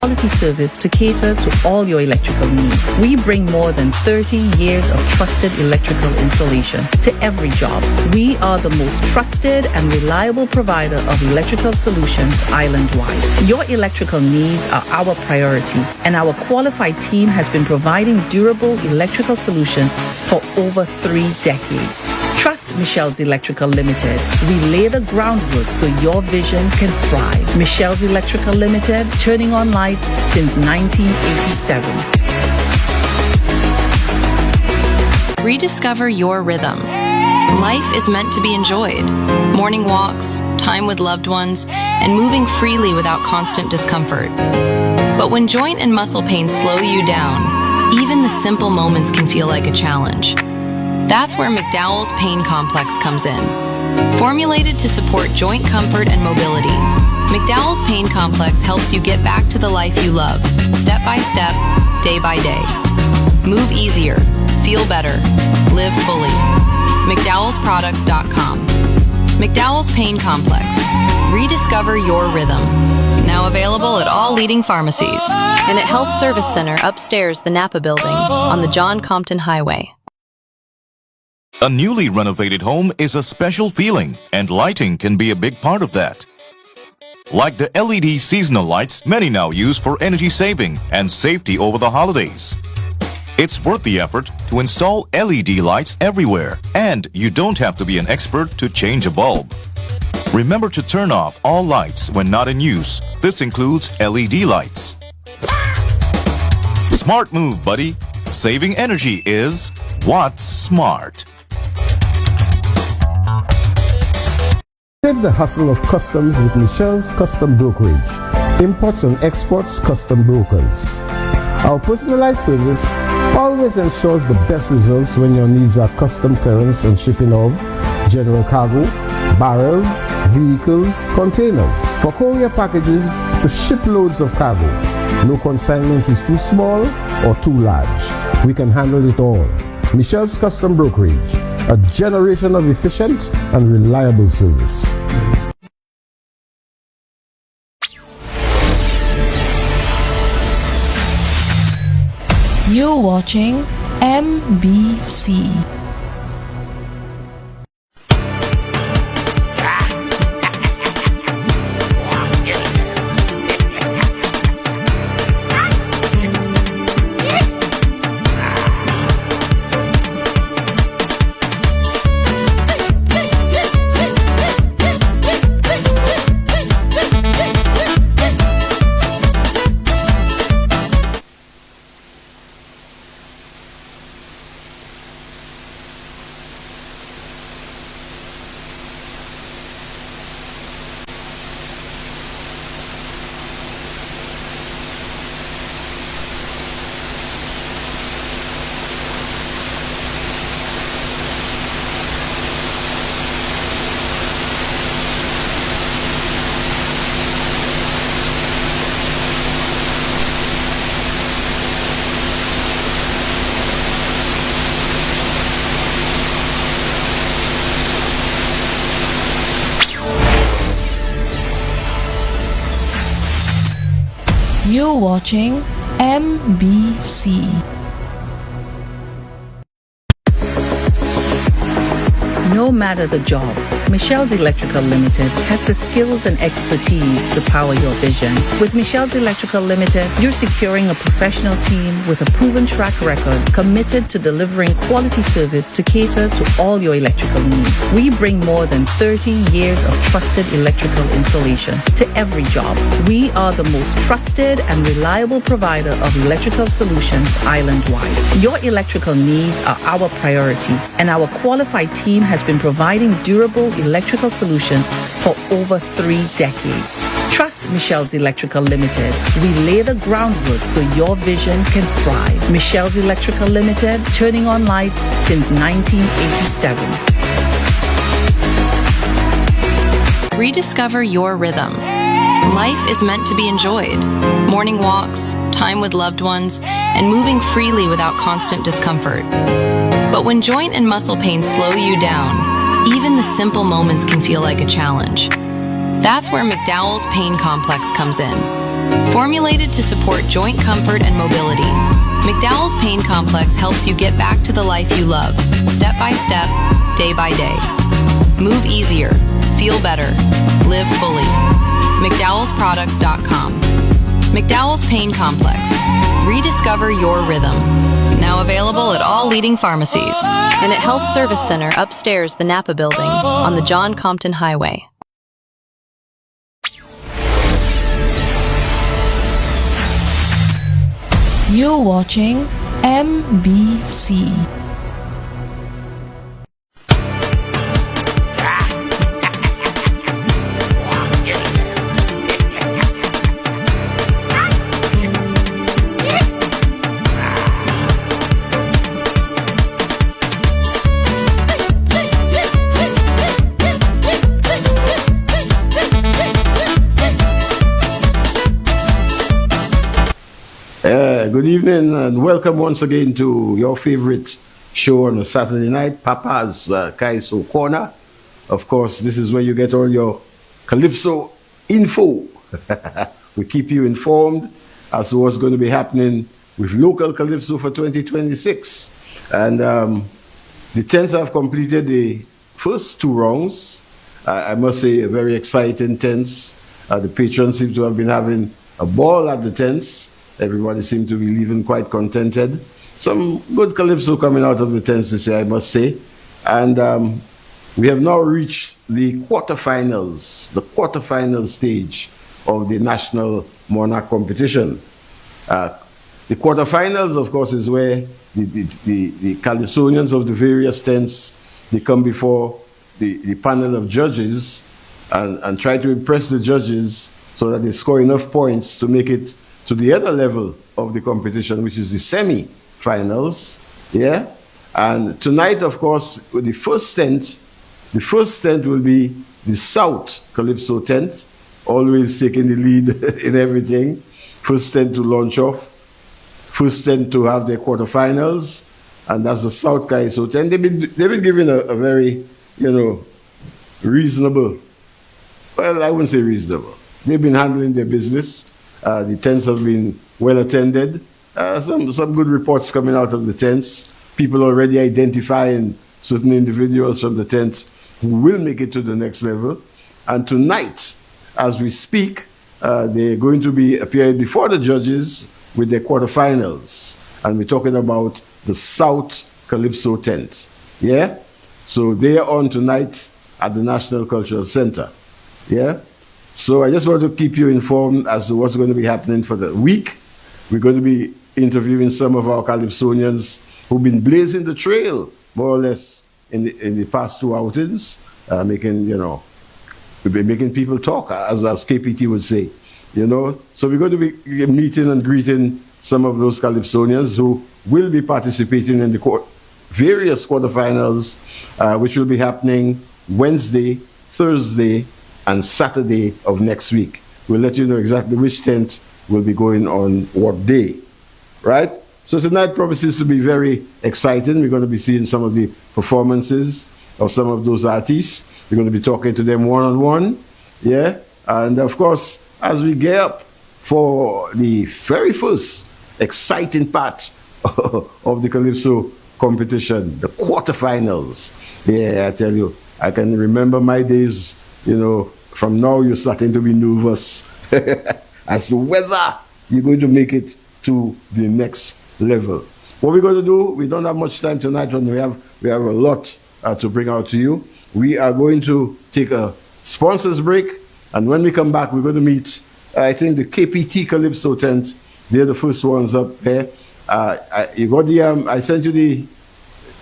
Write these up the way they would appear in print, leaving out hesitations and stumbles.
quality service to cater to all your electrical needs. We bring more than 30 years of trusted electrical installation to every job. We are the most trusted and reliable provider of electrical solutions island-wide. Your electrical needs are our priority, and our qualified team has been providing durable electrical solutions for over 3 decades. Trust Michelle's Electrical Limited. We lay the groundwork so your vision can thrive. Michelle's Electrical Limited, turning on lights since 1987. Rediscover your rhythm. Life is meant to be enjoyed. Morning walks, time with loved ones, and moving freely without constant discomfort. But when joint and muscle pains slow you down, even the simple moments can feel like a challenge. That's where McDowell's Pain Complex comes in. Formulated to support joint comfort and mobility, McDowell's Pain Complex helps you get back to the life you love, step by step, day by day. Move easier, feel better, live fully. McDowellsProducts.com. McDowell's Pain Complex. Rediscover your rhythm. Now available at all leading pharmacies and at Health Service Center upstairs the Napa Building on the John Compton Highway. A newly renovated home is a special feeling, and lighting can be a big part of that. Like the LED seasonal lights many now use for energy saving and safety over the holidays. It's worth the effort to install LED lights everywhere, and you don't have to be an expert to change a bulb. Remember to turn off all lights when not in use. This includes LED lights. Smart move, buddy. Saving energy is what's smart. Save the hustle of customs with Michelle's Custom Brokerage, imports and exports custom brokers. Our personalized service always ensures the best results when your needs are custom clearance and shipping of general cargo, barrels, vehicles, containers. For courier packages to ship loads of cargo, no consignment is too small or too large. We can handle it all. Michelle's Custom Brokerage, a generation of efficient and reliable service. You're watching MBC. You're watching MBC. No matter the job, Michelle's Electrical Limited has the skills and expertise to power your vision. With Michelle's Electrical Limited, you're securing a professional team with a proven track record committed to delivering quality service to cater to all your electrical needs. We bring more than 30 years of trusted electrical installation to every job. We are the most trusted and reliable provider of electrical solutions island-wide. Your electrical needs are our priority, and our qualified team has been providing durable electrical solutions for over 3 decades. Trust Michelle's Electrical Limited. We lay the groundwork so your vision can thrive. Michelle's Electrical Limited, turning on lights since 1987. Rediscover your rhythm. Life is meant to be enjoyed. Morning walks, time with loved ones, and moving freely without constant discomfort. But when joint and muscle pains slow you down, even the simple moments can feel like a challenge. That's where McDowell's Pain Complex comes in. Formulated to support joint comfort and mobility, McDowell's Pain Complex helps you get back to the life you love, step by step, day by day. Move easier, feel better, live fully. McDowellsProducts.com. McDowell's Pain Complex. Rediscover your rhythm. Now available at all leading pharmacies and at Health Service Center upstairs the Napa Building on the John Compton Highway. You're watching MBC. Good evening and welcome once again to your favorite show on a Saturday night, Papa's Kaiso Corner. Of course, this is where you get all your Calypso info. We keep you informed as to what's going to be happening with local Calypso for 2026. And the tents have completed the first two rounds. I must say, a very exciting tents. The patrons seem to have been having a ball at the tents. Everybody seemed to be leaving quite contented. Some good Calypso coming out of the tents this year, I must say. And we have now reached the quarterfinals stage of the National Monarch competition. The quarterfinals, of course, is where the Calypsonians of the various tents, they come before the panel of judges and try to impress the judges so that they score enough points to make it to the other level of the competition, which is the semi-finals, yeah? And tonight, of course, with the first tent will be the South Calypso tent, always taking the lead in everything. First tent to launch off, first tent to have their quarterfinals, and that's the South Calypso tent. They've been given a very, reasonable, well, I wouldn't say reasonable. They've been handling their business. The tents have been well attended. Some good reports coming out of the tents. People already identifying certain individuals from the tent who will make it to the next level. And tonight, as we speak, they're going to be appearing before the judges with their quarterfinals. And we're talking about the South Calypso tent. Yeah? So they are on tonight at the National Cultural Center. Yeah? So I just want to keep you informed as to what's going to be happening for the week. We're going to be interviewing some of our Calypsonians who've been blazing the trail, more or less, in the past two outings, making people talk, as KPT would say, So we're going to be meeting and greeting some of those Calypsonians who will be participating in the various quarterfinals, which will be happening Wednesday, Thursday, and Saturday of next week. We'll let you know exactly which tent will be going on what day, right? So tonight promises to be very exciting. We're going to be seeing some of the performances of some of those artists. We're going to be talking to them one-on-one, yeah? And of course, as we gear up for the very first exciting part of the Calypso competition, the quarterfinals. Yeah, I tell you, I can remember my days. From now you're starting to be nervous as to whether you're going to make it to the next level. What we're going to do, we don't have much time tonight, but we have a lot to bring out to you. We are going to take a sponsors break, and when we come back, we're going to meet, I think, the KPT Calypso tent. They're the first ones up there. You got the, I sent you the,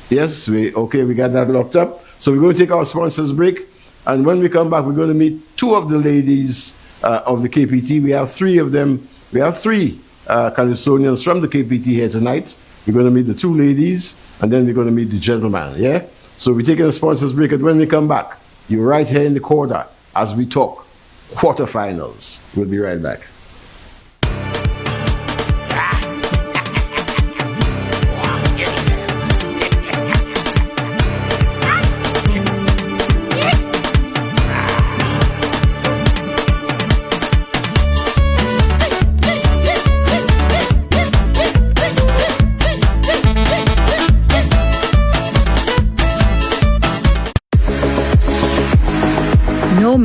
yes, we got that locked up. So we're going to take our sponsors break. And when we come back, we're going to meet two of the ladies of the KPT. We have three of them. We have three Calypsonians from the KPT here tonight. We're going to meet the two ladies, and then we're going to meet the gentleman, yeah? So we're taking a sponsors break, and when we come back, you're right here in the corner as we talk quarterfinals. We'll be right back.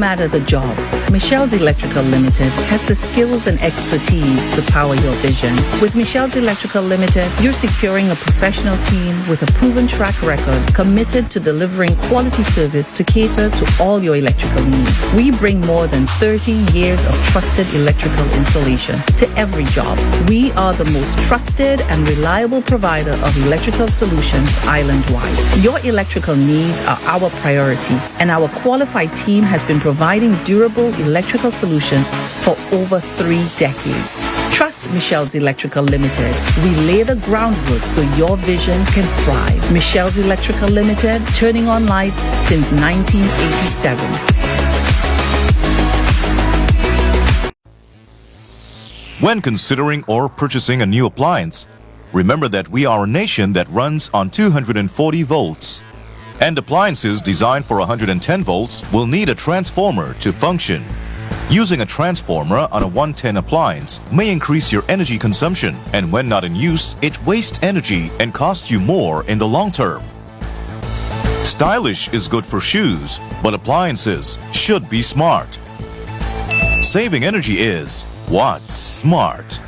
matter the job, Michelle's Electrical Limited has the skills and expertise to power your vision. With Michelle's Electrical Limited, you're securing a professional team with a proven track record committed to delivering quality service to cater to all your electrical needs. We bring more than 13 years of trusted electrical installation to every job. We are the most trusted and reliable provider of electrical solutions island-wide. Your electrical needs are our priority, and our qualified team has been providing durable electrical solutions for over 3 decades. Trust Michelle's Electrical Limited. We lay the groundwork so your vision can thrive. Michelle's Electrical Limited, turning on lights since 1987. When considering or purchasing a new appliance, remember that we are a nation that runs on 240 volts. And appliances designed for 110 volts will need a transformer to function. Using a transformer on a 110 appliance may increase your energy consumption, and when not in use, it wastes energy and costs you more in the long term. Stylish is good for shoes, but appliances should be smart. Saving energy is what's smart.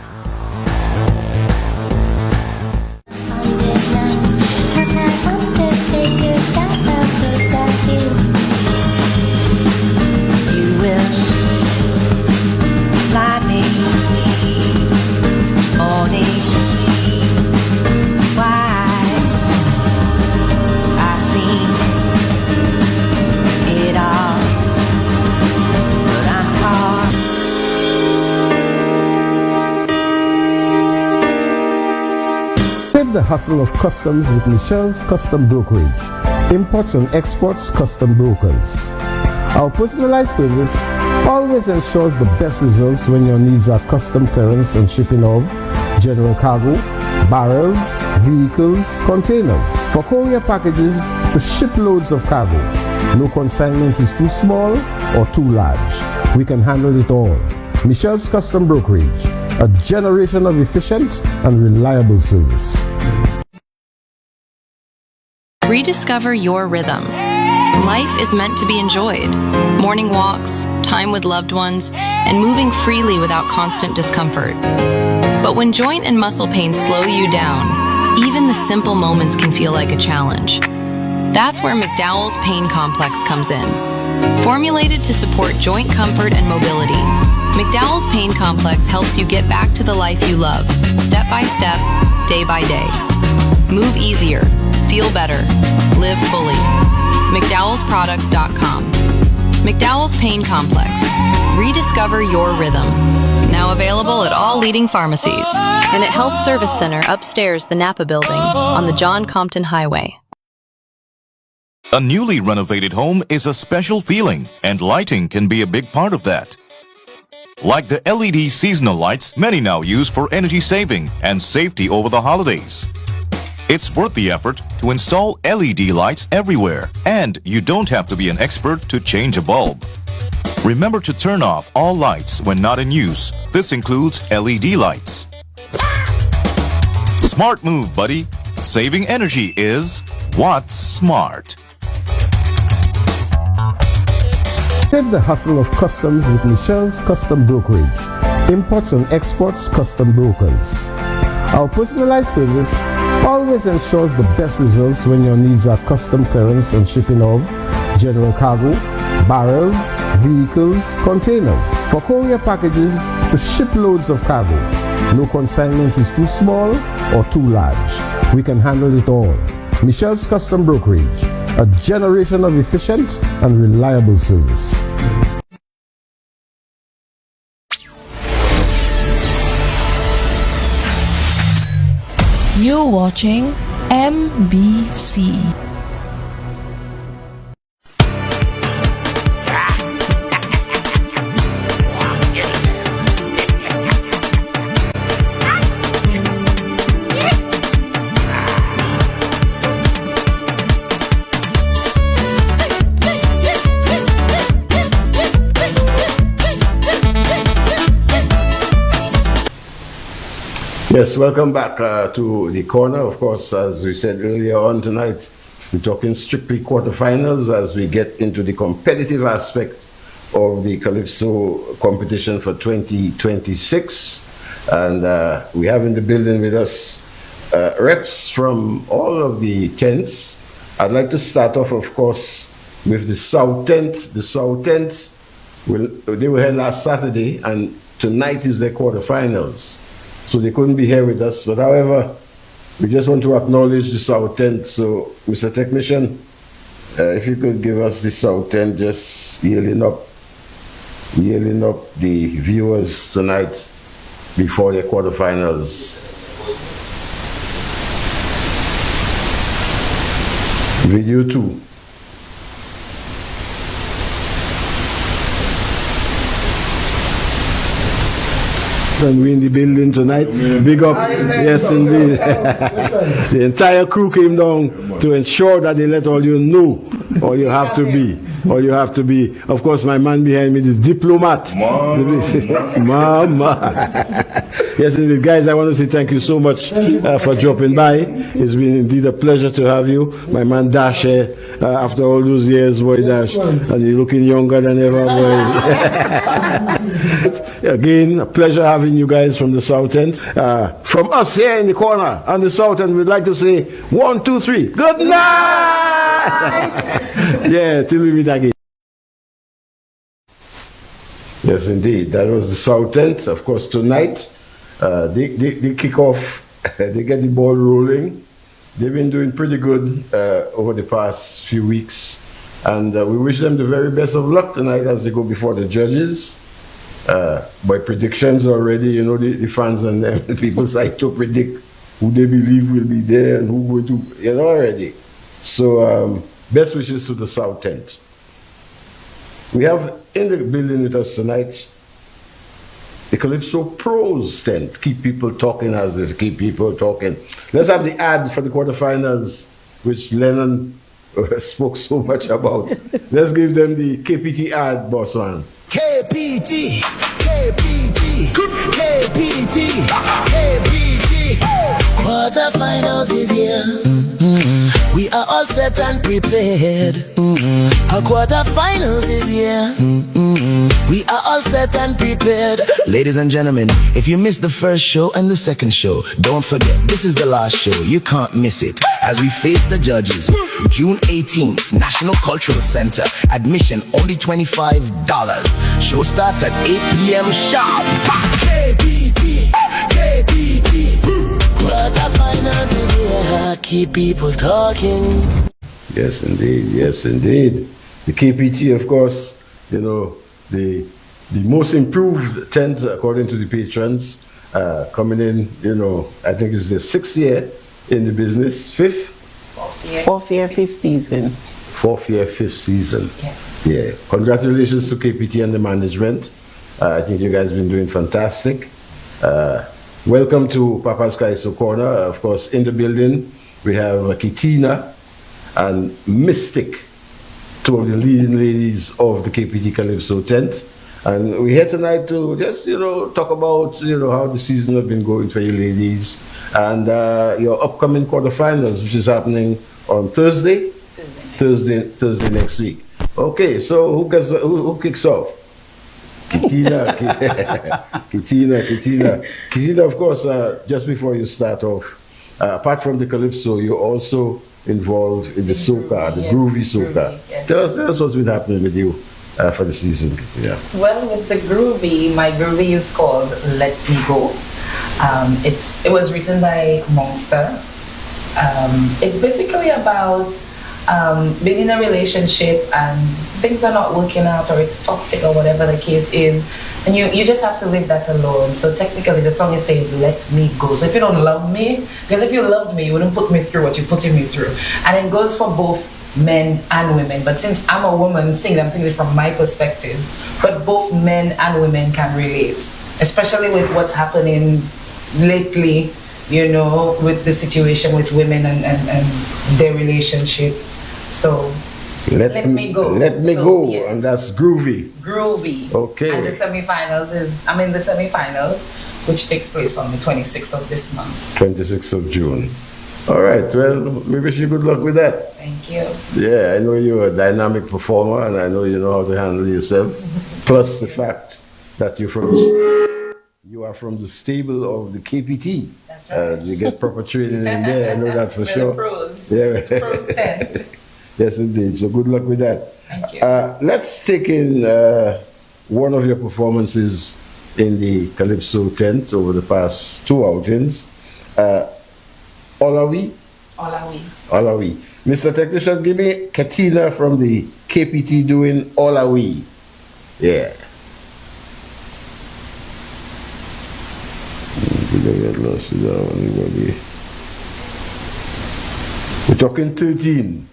Save the hustle of customs with Michelle's Custom Brokerage, imports and exports custom brokers. Our personalized service always ensures the best results when your needs are custom clearance and shipping of general cargo, barrels, vehicles, containers. For courier packages to ship loads of cargo, no consignment is too small or too large. We can handle it all. Michelle's Custom Brokerage, a generation of efficient and reliable service. Rediscover your rhythm. Life is meant to be enjoyed. Morning walks, time with loved ones, and moving freely without constant discomfort. But when joint and muscle pains slow you down, even the simple moments can feel like a challenge. That's where McDowell's Pain Complex comes in. Formulated to support joint comfort and mobility, McDowell's Pain Complex helps you get back to the life you love, step by step, day by day. Move easier, feel better, live fully. McDowellsProducts.com. McDowell's Pain Complex. Rediscover your rhythm. Now available at all leading pharmacies and at Health Service Center upstairs the Napa Building on the John Compton Highway. A newly renovated home is a special feeling, and lighting can be a big part of that. Like the LED seasonal lights many now use for energy saving and safety over the holidays. It's worth the effort to install LED lights everywhere, and you don't have to be an expert to change a bulb. Remember to turn off all lights when not in use. This includes LED lights. Smart move, buddy. Saving energy is what's smart. Save the hustle of customs with Michelle's Custom Brokerage, imports and exports custom brokers. Our personalized service always ensures the best results when your needs are custom clearance and shipping of general cargo, barrels, vehicles, containers. For courier packages to ship loads of cargo, no consignment is too small or too large. We can handle it all. Michelle's Custom Brokerage, a generation of efficient and reliable service. You're watching MBC. Yes, welcome back to the corner. Of course, as we said earlier on tonight, we're talking strictly quarterfinals as we get into the competitive aspect of the Calypso competition for 2026. And we have in the building with us reps from all of the tents. I'd like to start off, of course, with the South Tent. The South Tent, they were here last Saturday, and tonight is their quarterfinals. So they couldn't be here with us. But however, we just want to acknowledge the South Tent. So, Mr. Technician, if you could give us the South Tent, just yielding up the viewers tonight before the quarterfinals. Video 2. And we in the building tonight. Big up, yes indeed. The entire crew came down to ensure that they let all you know, all you have to be. All you have to be. Of course, my man behind me, the diplomat. Mama. Yes, indeed. Guys, I want to say thank you so much for dropping by. It's been indeed a pleasure to have you. My man Dash, after all those years, boy Dash, and you're looking younger than ever, boy. Again, a pleasure having you guys from the South End. From us here in the corner on the South End, we'd like to say 1, 2, 3. Good night! Yeah, till we meet again. Yes, indeed. That was the South End. Of course, tonight, they kick off, they get the ball rolling. They've been doing pretty good over the past few weeks. And we wish them the very best of luck tonight as they go before the judges. By predictions already, you know, the fans and them, the people like to predict who they believe will be there and who will do, you know, already. So, best wishes to the South Tent. We have in the building with us tonight the Calypso Pros Tent. Keep people talking as they keep people talking. Let's have the ad for the quarterfinals, which Lennon spoke so much about. Let's give them the KPT ad, boss man. KPT, KPT, KPT, KPT. Quarterfinals is here. We are all set and prepared. Our quarterfinals is here. We are all set and prepared. Ladies and gentlemen, if you missed the first show and the second show, don't forget, this is the last show. You can't miss it. As we face the judges, June 18th, National Cultural Center. Admission only $25. Show starts at 8 p.m. sharp. KPT, KPT. Quarterfinals is here. Keep people talking. Yes, indeed. Yes, indeed. The KPT, of course, you know, the most improved tent according to the patrons, coming in, you know, I think it's the 6th year in the business, 5th? 4th year, 5th season. 4th year, 5th season. Yes. Yeah. Congratulations to KPT and the management. I think you guys have been doing fantastic. Welcome to Papa's Calypso Corner. Of course, in the building, we have Kitina and Mystic, two of the leading ladies of the KPT Calypso tent. And we're here tonight to just, you know, talk about, you know, how the season has been going for you ladies and your upcoming quarterfinals, which is happening on Thursday next week. Okay, so who kicks off? Kitina, Kitina, of course, just before you start off, apart from the Calypso, you're also involved in the soca, the groovy soca. Yes. Tell us what's been happening with you for the season, Kitina. Well, with the groovy, my groovy is called Let Me Go. It was written by Monster. It's basically about being in a relationship and things are not working out, or it's toxic, or whatever the case is, and you just have to leave that alone. So technically the song is saying let me go. So if you don't love me, because if you loved me, you wouldn't put me through what you're putting me through. And it goes for both men and women, but since I'm a woman singing, I'm singing it from my perspective, but both men and women can relate, especially with what's happening lately, you know, with the situation with women and their relationship. So let me go. Let me go, yes. And that's groovy. Groovy. Okay. And the semi-finals I'm in the semi-finals, which takes place on the 26th of this month. 26th of June. All right, well, we wish you good luck with that. Thank you. Yeah, I know you're a dynamic performer, and I know you know how to handle yourself. Plus the fact that you are from the stable of the KPT. That's right. You get proper training in there. I know that for We're sure. the pros. Yeah. The pros tent. Yes, indeed. So good luck with that. Thank you. Let's take in one of your performances in the Calypso tent over the past 2 outings. Olawi. Olawi. Mr. Technician, give me Katina from the KPT doing Olawi. Yeah. Get lost without anybody. We're talking 13.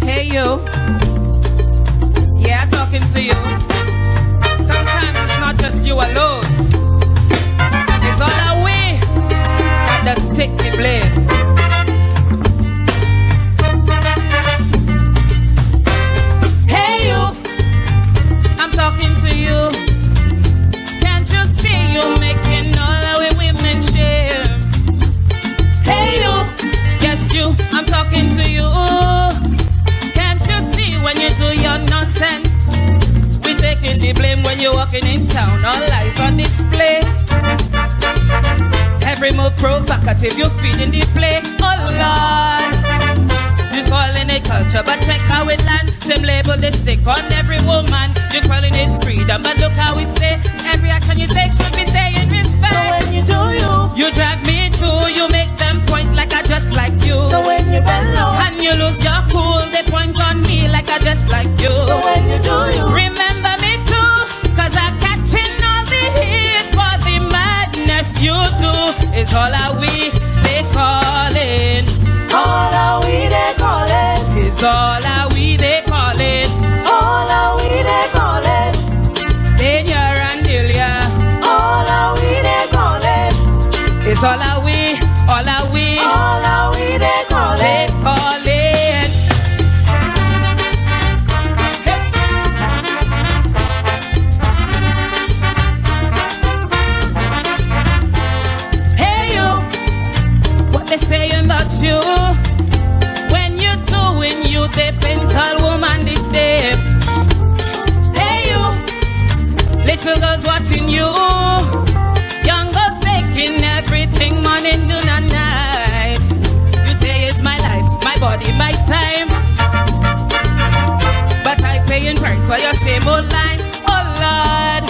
Hey you, yeah, talking to you. Sometimes it's not just you alone. It's all our way that does take the blame. Hey you, I'm talking to you. Can't you see you making all our women shame? Hey you, yes you, I'm talking to you. When you do your nonsense, we taking the blame when you're walking in town. All eyes on display. Every move provocative, you're feeding the play. Oh Lord, you're calling it culture, but check how it land. Same label they stick on every woman. You're calling it freedom, but look how it say. Every action you take should be saying respect. So when you do you drag me too. You make them point like I just like you. So when you bend low and you lose your cool, they point on me like I just like you. So when you do you, remember me too, cause I'm catching all the heat for the madness you do. It's all our we they calling. All our we they calling. It's all our we they calling. All our we they calling. Dania and Delia. All our we they calling. It's all our we, all our we. All our we they calling. They calling. Hey you, what they saying about you? When you doing you, they paint all woman the same. Hey you, little girls watching you, young girls taking everything, morning, noon and night. You say it's my life, my body, my time, but I paying price for your same old line. Oh Lord,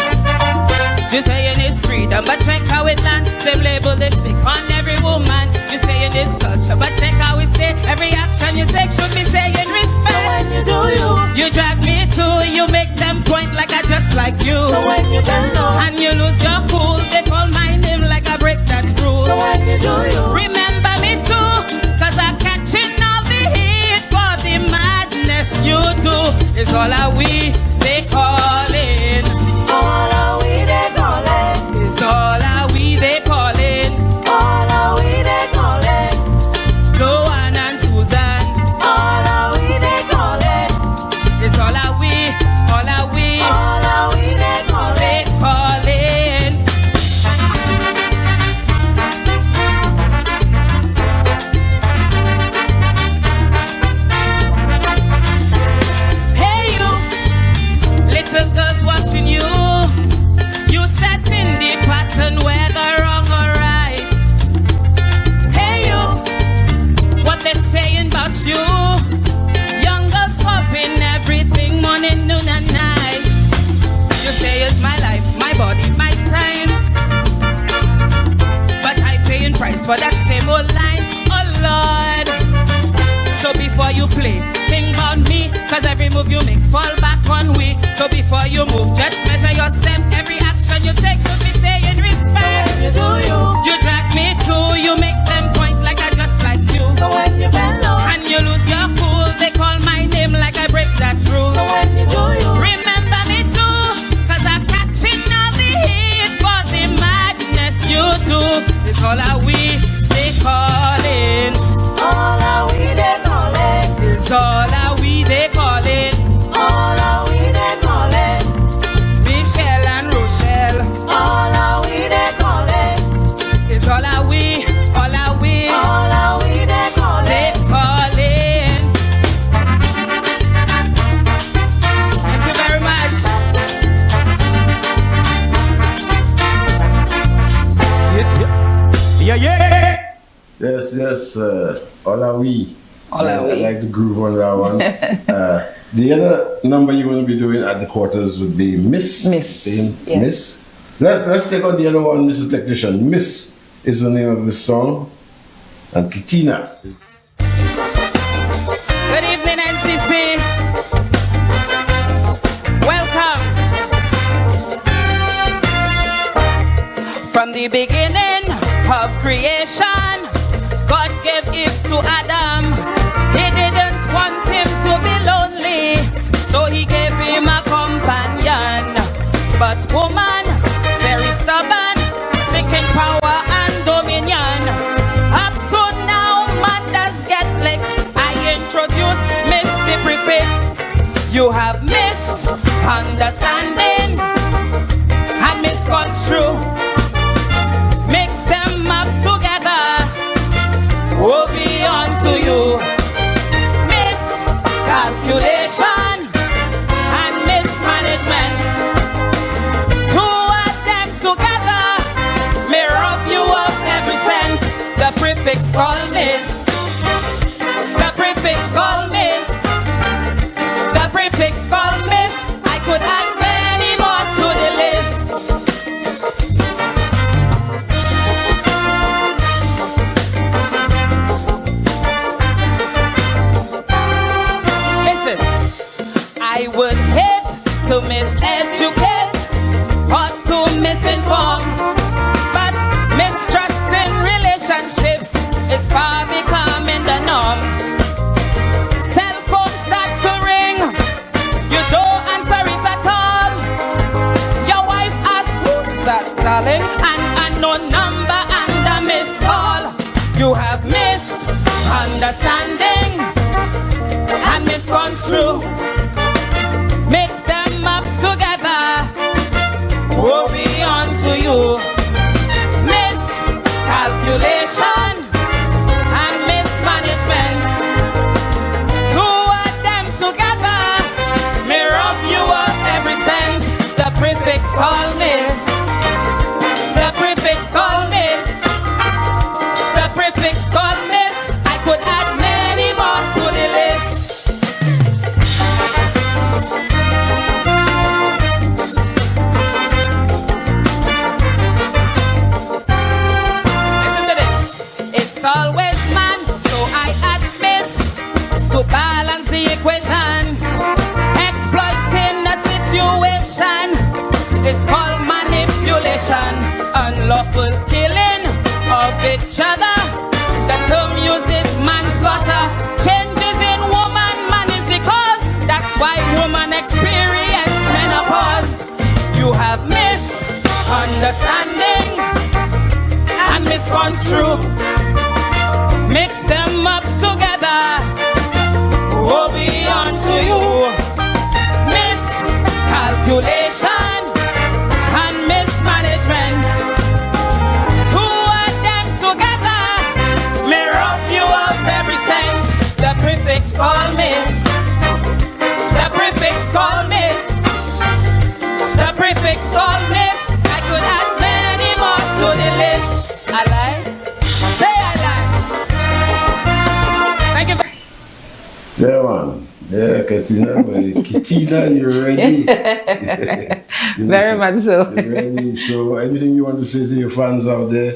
you saying it's freedom, but check how it land. Same label they stick on every woman. You saying it's culture, but check how it say. Every action you take should be saying respect. So when you do you drag me too. You make them point like I just like you. So when you bend low and you lose your cool, they call my name like I break that rule. So when you do you, remember me too, cause I'm catching all the heat for the madness you do. It's all our we they calling. All our we they calling. It's all our we they calling. All our we they calling. Joanne and Susan. All our we they calling. It's all our we, all our we. All our we they calling. They calling. Hey you, little girls watching you. You set in the pattern whether wrong or right. Hey you, what they saying about you? Young girls popping everything, morning, noon and night. You say it's my life, my body, my time, but I paying price for that same old line. Oh Lord, so before you play, think about me, cause every move you make fall back on we. So before you move, just measure your step. Every action you take should be saying respect. So when you do you drag me too. You make them point like I just like you. So when you bend low and you lose your cool, they call my name like I break that rule. So when you do you, remember me too, cause I'm catching all the heat for the madness you do. It's all our we they calling. All our we they calling. It's all our we they calling. All our we they calling. Michelle Yes, Hola We. Hola I We. like the groove on that one. The other number you're going to be doing at the quarters would be Miss. Miss, Saying yeah. Miss. Let's take out the other one, Mr. Technician. Miss is the name of the song. And Kitina. Good evening, NCC. Welcome. From the beginning of creation, God gave Eve to Adam. He didn't want him to be lonely, so he gave him a companion. But woman, very stubborn, seeking power and dominion. Up to now, man does get licks. I introduce Miss the prefix. You have misunderstanding and misconstrue. Mix them up together. Woe be unto you. Miscalculation and mismanagement. Two of them together may rob you of every cent. The prefix called Miss. The prefix called Miss. The prefix called Miss. I could add many more to the list. Listen, I would hate to miseducate or to misinform, but mistrust in relationships is far becoming the norm. Cell phones start to ring, you don't answer it at all. Your wife asks, who's that, darling? An unknown number and a missed call. You have misunderstanding and misconstrue. Mix them up together. Woe be unto you. Miscalculation and mismanagement. Two of them together may rob you of every cent. The prefix called Miss. The prefix called Miss. The prefix called Miss. I could add many more to the list. Listen to this. It's always man, so I add Miss to balance the equation. Exploiting the situation is called manipulation. Unlawful killing of each other. The term used is manslaughter. Changes in woman, man is the cause. That's why woman experience menopause. You have misunderstanding and misconstrue. Mix them up together. Woe be unto you. Miscalculation and mismanagement. Two of them together may rob you of every cent. The prefix called Miss. The prefix called Miss. The prefix called Miss. I could add many more to the list. I like. Say I like. Thank you. Yeah, man. Yeah, Katina, Kitina, you're ready. Very much so. You're ready. So, anything you want to say to your fans out there?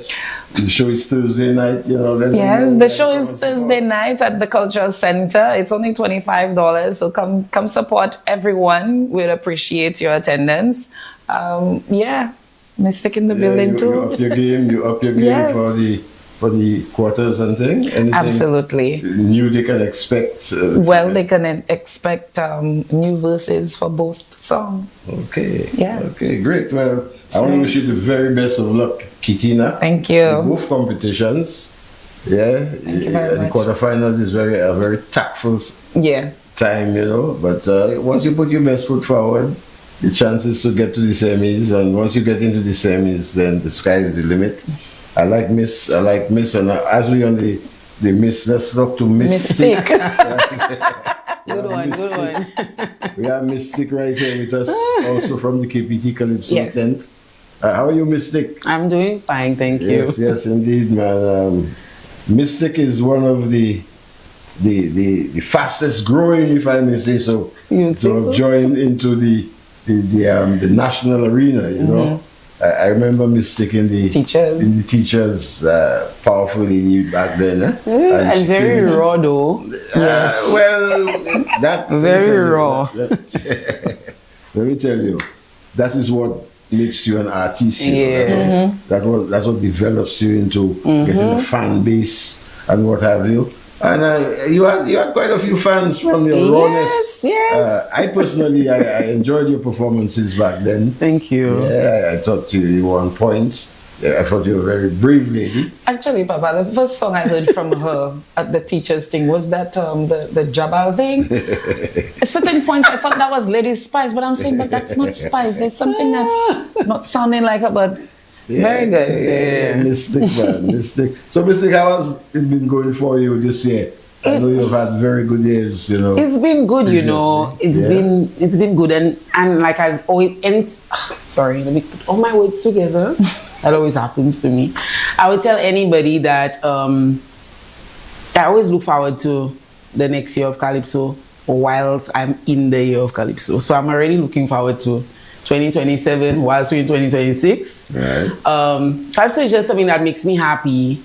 The show is Thursday night, you know. let them Yes, know the where show to is come Thursday support. night at the Cultural Center. It's only $25, so come support everyone. We'll appreciate your attendance. Yeah, Mystic in the building you, too. You up your game. You up your game Yes. for the quarters and thing. Anything Absolutely. new they can expect. Well, they can expect new verses for both songs. Okay. Yeah. Okay. Great. Well, I want to wish you the very best of luck, Kitina. Thank you. In both competitions. Yeah. Thank you very The much. quarterfinals is a very tactful Yeah. time, you know. But once you put your best foot forward, the chances to get to the semis, and once you get into the semis, then the sky is the limit. I like Miss, and as we on the Miss, let's talk to Mystic. Good one, good one. We have Mystic right here with us, also from the KPT Calypso Yes. tent. How are you, Mystic? I'm doing fine, thank you. Yes, indeed, man. Mystic is one of the fastest growing, if I may say so, You'd say to have so? joined into the national arena. You know, I remember Mystic in the teachers powerfully back then. And very came in- raw though. Well, that Very raw. Let me tell you, that is what makes you an artist. You know, Yeah. that's what develops you into getting a fan base and what have you. And you had quite a few fans from your rawness. Yes. I personally, I enjoyed your performances back then. Thank you. Yeah, I thought you were on point. Yeah, I thought you were a very brave lady. Actually, Papa, the first song I heard from her at the teachers thing was that the Jabal thing. At certain points, I thought that was Lady Spice, but I'm saying, but that's not Spice. There's something that's not sounding like her, but very good. Yeah, Mystic, man, Mystic. So, Mystic, how has it been going for you this year? I know you've had very good years, you know. It's been good, you know. previously. It's been good, and like I've always sorry, let me put all my words together. That always happens to me. I would tell anybody that I always look forward to the next year of Calypso whilst I'm in the year of Calypso. So I'm already looking forward to 2027 whilst we're in 2026. Right. Calypso is just something that makes me happy.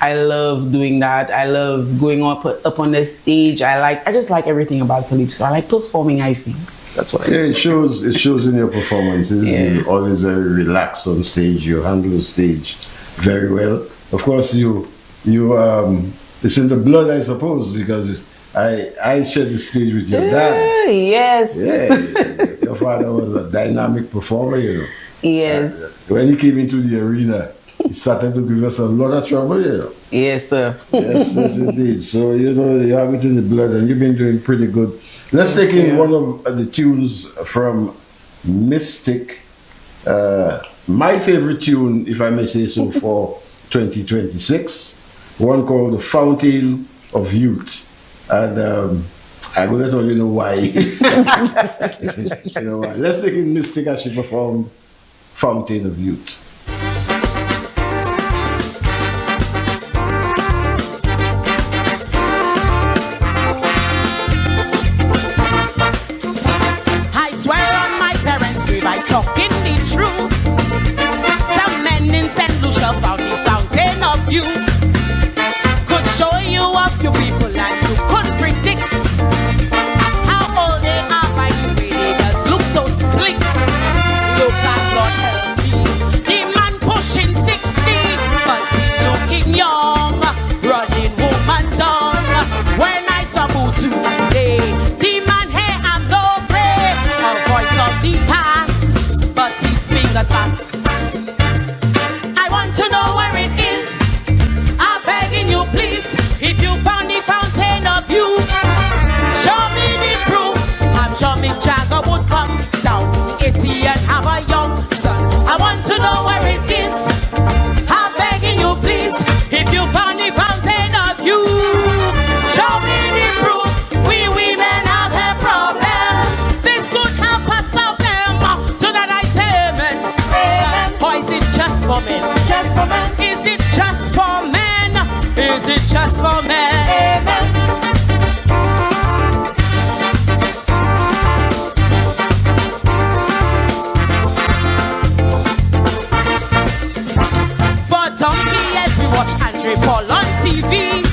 I love doing that. I love going up on the stage. I just like everything about Calypso. I like performing, I think. That's what I Yeah, it shows in your performances. Yeah. You're always very relaxed on stage. You handle the stage very well. Of course, you it's in the blood, I suppose, because I shared the stage with your dad. Yes. Yeah, your father was a dynamic performer, you know. Yes. When he came into the arena, he started to give us a lot of trouble, you know. Yes, sir. Yes, indeed. So, you know, you have it in the blood and you've been doing pretty good. Let's take in one of the tunes from Mystic. My favorite tune, if I may say so, for 2026. One called The Fountain of Youth. And I'm going to tell you why. You know why. Let's take in Mystic as she performed Fountain of Youth. I swear on my parents' grave, I talking the truth. Some men in St. Lucia found the fountain of youth. Could show you of you people and you could predict how old they are by the way they just look so slick. Look at Lord help me. The man pushing 60, but he looking young, running woman down. When I saw Butu today, the man hair and low braid, a voice of the past, but his fingers fast. I want to know where it is. I'm begging you, please. If you found the fountain of youth, show me the proof. I'm sure Mick Jagger would come down 80 and have a young son. I want to know where it is. I'm begging you, please. If you found the fountain of youth, show me the proof. We women have a problem. This could help us solve them. So that I say amen. Or is it just for men? Just for men. Is it just for men? Is it just for men? For donkey years we watch Andre Paul on TV.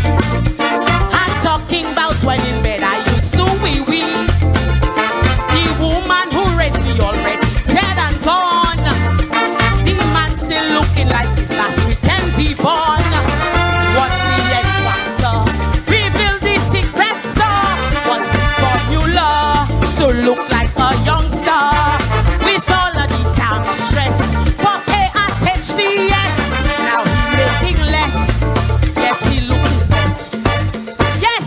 I'm talking about when in bed I used to wee-wee. The woman who raised me already dead and gone. The man still looking like his last weekend he born. What's the X factor? Reveal the secret star. What's the formula to look like a youngster? With all of the damn stress for KRHDS. Now he making less, yet he looks his best. Yes,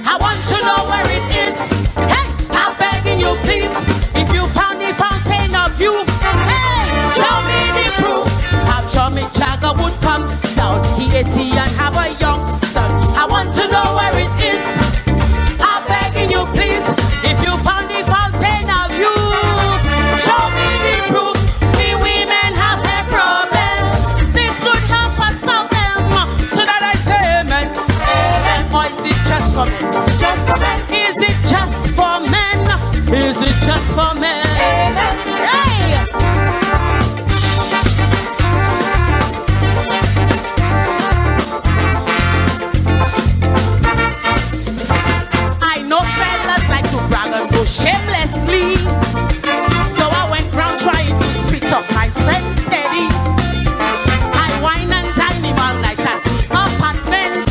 I want to know where it is. Hey, I'm begging you please. If you found the fountain of youth, hey, show me the proof. I'm sure Mick Jagger would come down the 80 and have a young son. I want to know where it is. I'm begging you please. If you found the fountain of youth, show me the proof. We women just for men. Hey! I know fellas like to brag and go shamelessly, so I went round trying to sweet up my friend Teddy. I wine and dine him all night at the apartment,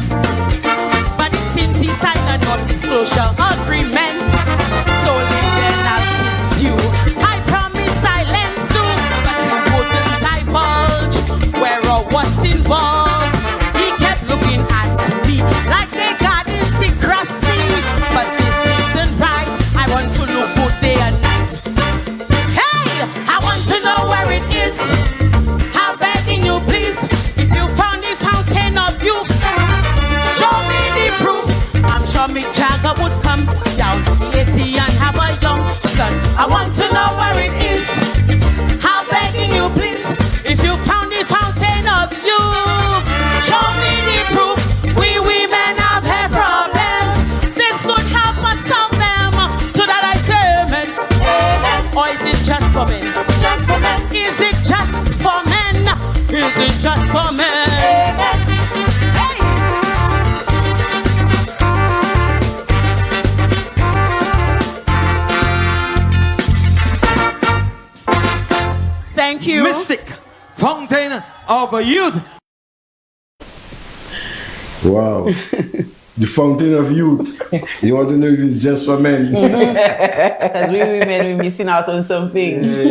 but it seems he signed a non-disclosure agreement. So listen, I'll kiss you. I promise silence too, but he wouldn't divulge where or what's involved. He kept looking at me like they got in secrecy, but this isn't right. I want to look good day and night. Hey, I want to know where it is. I'm begging you, please. If you found the fountain of youth, show me the proof. I'm sure Mick Jagger would come down the 80 and have a young son. I want to know where it is. I'm begging you, please. If you found the fountain of youth, show me the proof. We women have hair problems. This could help us solve them. So that I say amen. Or is it just for men? Just for men. Is it just for men? Is it just for men? Hey! Thank you. Mystic Fountain of Youth. Wow. The fountain of youth. You want to know if it's just for men? Because we women, we're missing out on something. That's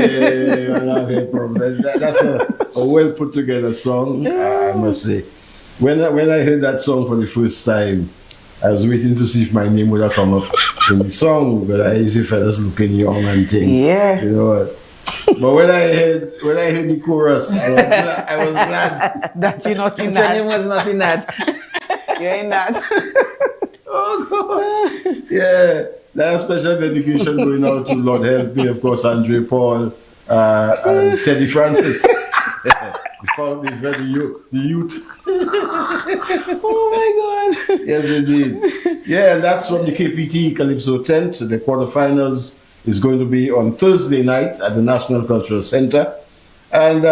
a well put together song, I must say. When I heard that song for the first time, I was waiting to see if my name would have come up in the song, but I usually fellas looking young and thing. Yeah. You know what? But when I heard the chorus, I was glad that you're not in that. Your name was not in that. You're in that. Oh God! Yeah, that special dedication going out to Lord help me, of course, Andre Paul and Teddy Francis. We found the youth. Oh my God! Yes, indeed. Yeah, and that's from the KPT Calypso tent. The quarterfinals is going to be on Thursday night at the National Cultural Center, and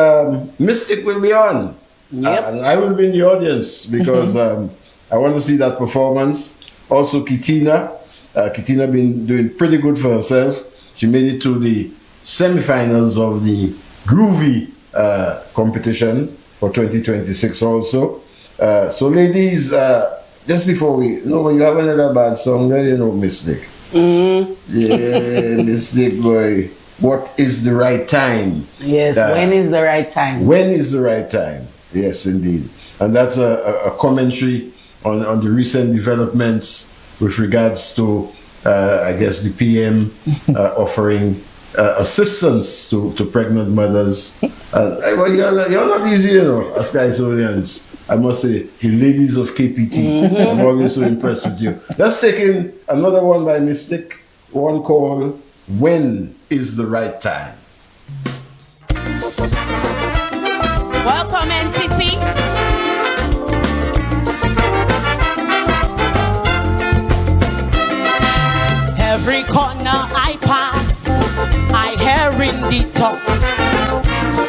Mystic will be on. Yep. And I will be in the audience because I want to see that performance. Also, Kitina. Kitina been doing pretty good for herself. She made it to the semifinals of the Groovy competition for 2026 also. So ladies, just before we, when you have another bad song, then you know Mystic. Yeah, Mystic boy. What is the right time? Yes, when is the right time? When is the right time? Yes, indeed. And that's a commentary on the recent developments with regards to, I guess, the PM offering assistance to pregnant mothers. Well, you're not easy, you know, as Kaisorians. I must say, the ladies of KPT, I'm always so impressed with you. Let's take in another one by Mystic, one called When is the Right Time? Welcome, NCC. Every corner I pass, I hear in the talk.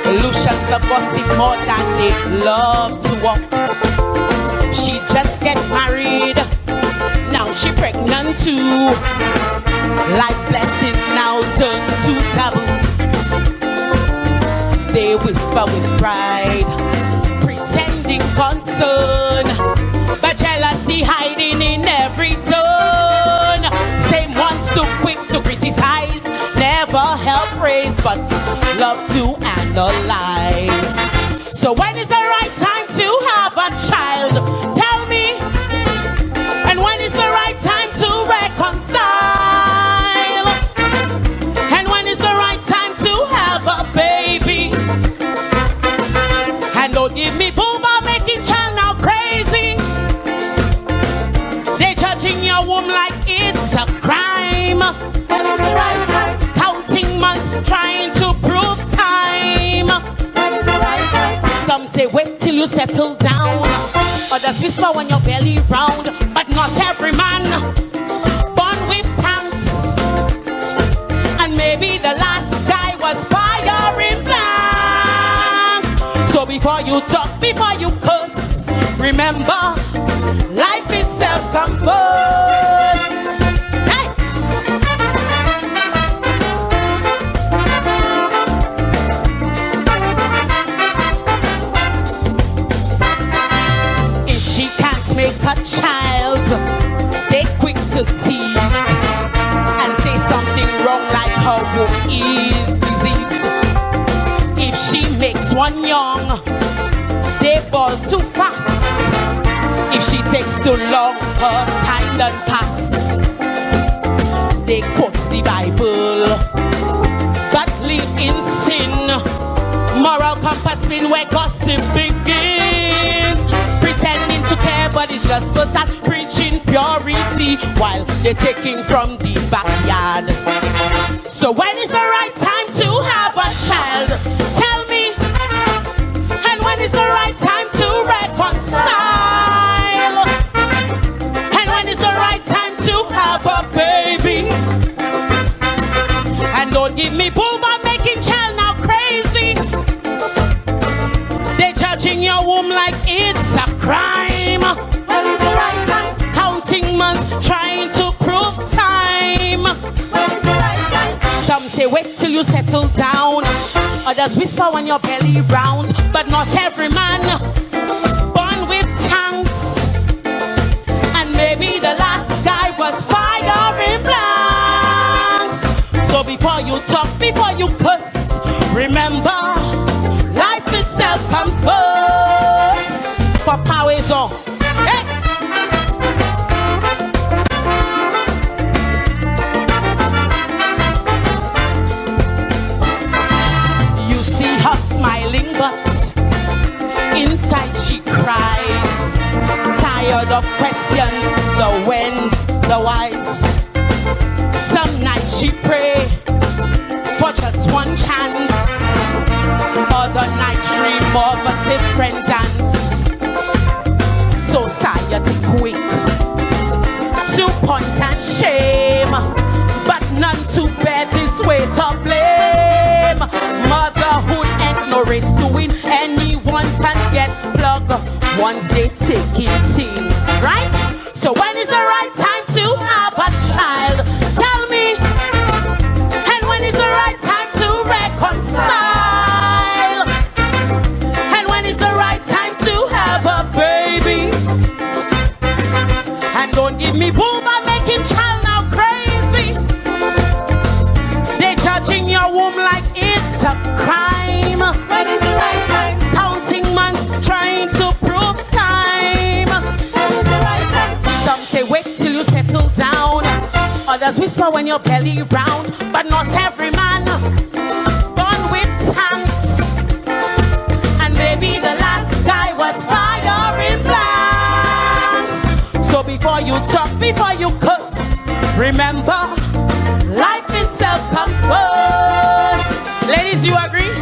Lucius the gossip more than they love to walk. She just get married, now she pregnant too. Like blessings now turn to taboo. They whisper with pride, pretending concern, but jealousy hiding in every tone. Same ones too quick to criticize, never help praise, but love to analyze. So when is the right time to have a child? Tell me. And when is the right time to reconcile? And when is the right time to have a baby? And don't give me boomer making child now crazy. They judging your womb like it's a crime. When is the right time? Counting months, trying to prove time. When is the right time? Some say wait till you settle down. Others whisper when your belly round. But not every man born with tanks and maybe the last guy was firing blanks. So before you talk, before you curse, remember, life itself comes first. Hey! If she can't make a child, they quick to tease and say something wrong like her womb is diseased. If she makes one young, they ball too fast. If she takes too long, her time done pass. They quote the Bible, but live in sin. Moral compass spin where gossip begins. Pretending to care, but it's just for that. Preaching purity while they're taking from the backyard. So when is the right time to have a child? Tell me. And when is the right time to reconcile? And when is the right time to have a baby? And don't give me bull by making child now crazy. They judging your womb like it's a crime. When is the right time? Counting months, trying to prove time. When is the right time? Some say wait till you settle down. Others whisper when your belly round. But not every man born with tanks. And maybe the last guy was firing blanks. So before you talk, before you cuss, remember, life itself comes first. For power is on. Hey! You see her smiling, but inside she cries. Tired of questions, the whens, the whys. Some nights she pray for just one chance. Other nights dream of a different dance. Society quick to point and shame, but none to bear this weight of blame. Motherhood ain't no race to win. Anyone can get plugged once they take it in, right? So when is the right time to have a child? Tell me. And when is the right time to reconcile? And when is the right time to have a baby? And don't give me bull by making child now crazy. They judging your womb like it's a crime. When is the right time? Counting months, trying to prove time. When is the right time? Some say wait till you settle down. Others whisper when your belly round. But not every man born with tanks. And maybe the last guy was firing blanks. So before you talk, before you cuss, remember, life itself comes first. Ladies, do you agree?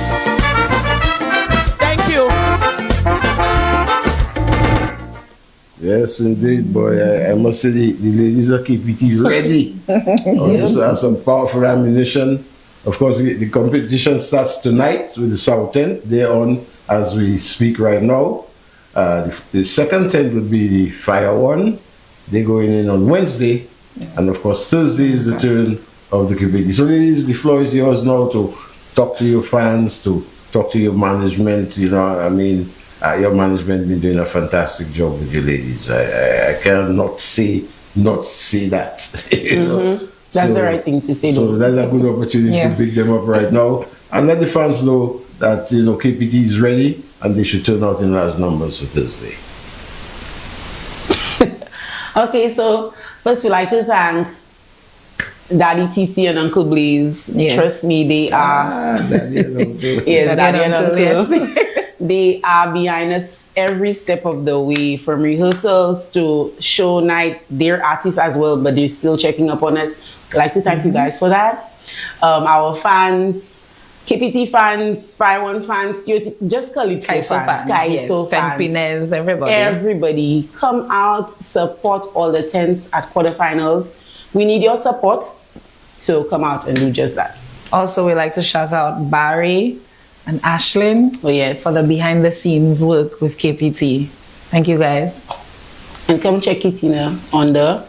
Thank you. Yes, indeed, boy. I must say the ladies are KPT ready. Also have some powerful ammunition. Of course, the competition starts tonight with the South tent. They're on as we speak right now. The second tent would be the Fire One. They're going in on Wednesday. And of course, Thursday is the turn of the KPT. So ladies, the floor is yours now to talk to your fans, to talk to your management. You know, I mean, your management been doing a fantastic job with you ladies. I cannot say not say that. You know? That's the right thing to say. So that's a good opportunity to pick them up right now. And let the fans know that, you know, KPT is ready and they should turn out in large numbers for Thursday. Okay, so first we'd like to thank Daddy TC and Uncle Blaze. Yes. Trust me, they are. Daddy and Uncle. Yes, Daddy and Uncle. Yes. They are behind us every step of the way, from rehearsals to show night. They're artists as well, but they're still checking up on us. I'd like to thank you guys for that. Our fans, KPT fans, Fire One fans, just Calypso fans, Kaiso fans, Pinez, everybody. Everybody, come out, support all the tents at quarterfinals. We need your support, so come out and do just that. Also, we like to shout out Barry and Ashlyn for the behind the scenes work with KPT. Thank you guys. And come check it, on the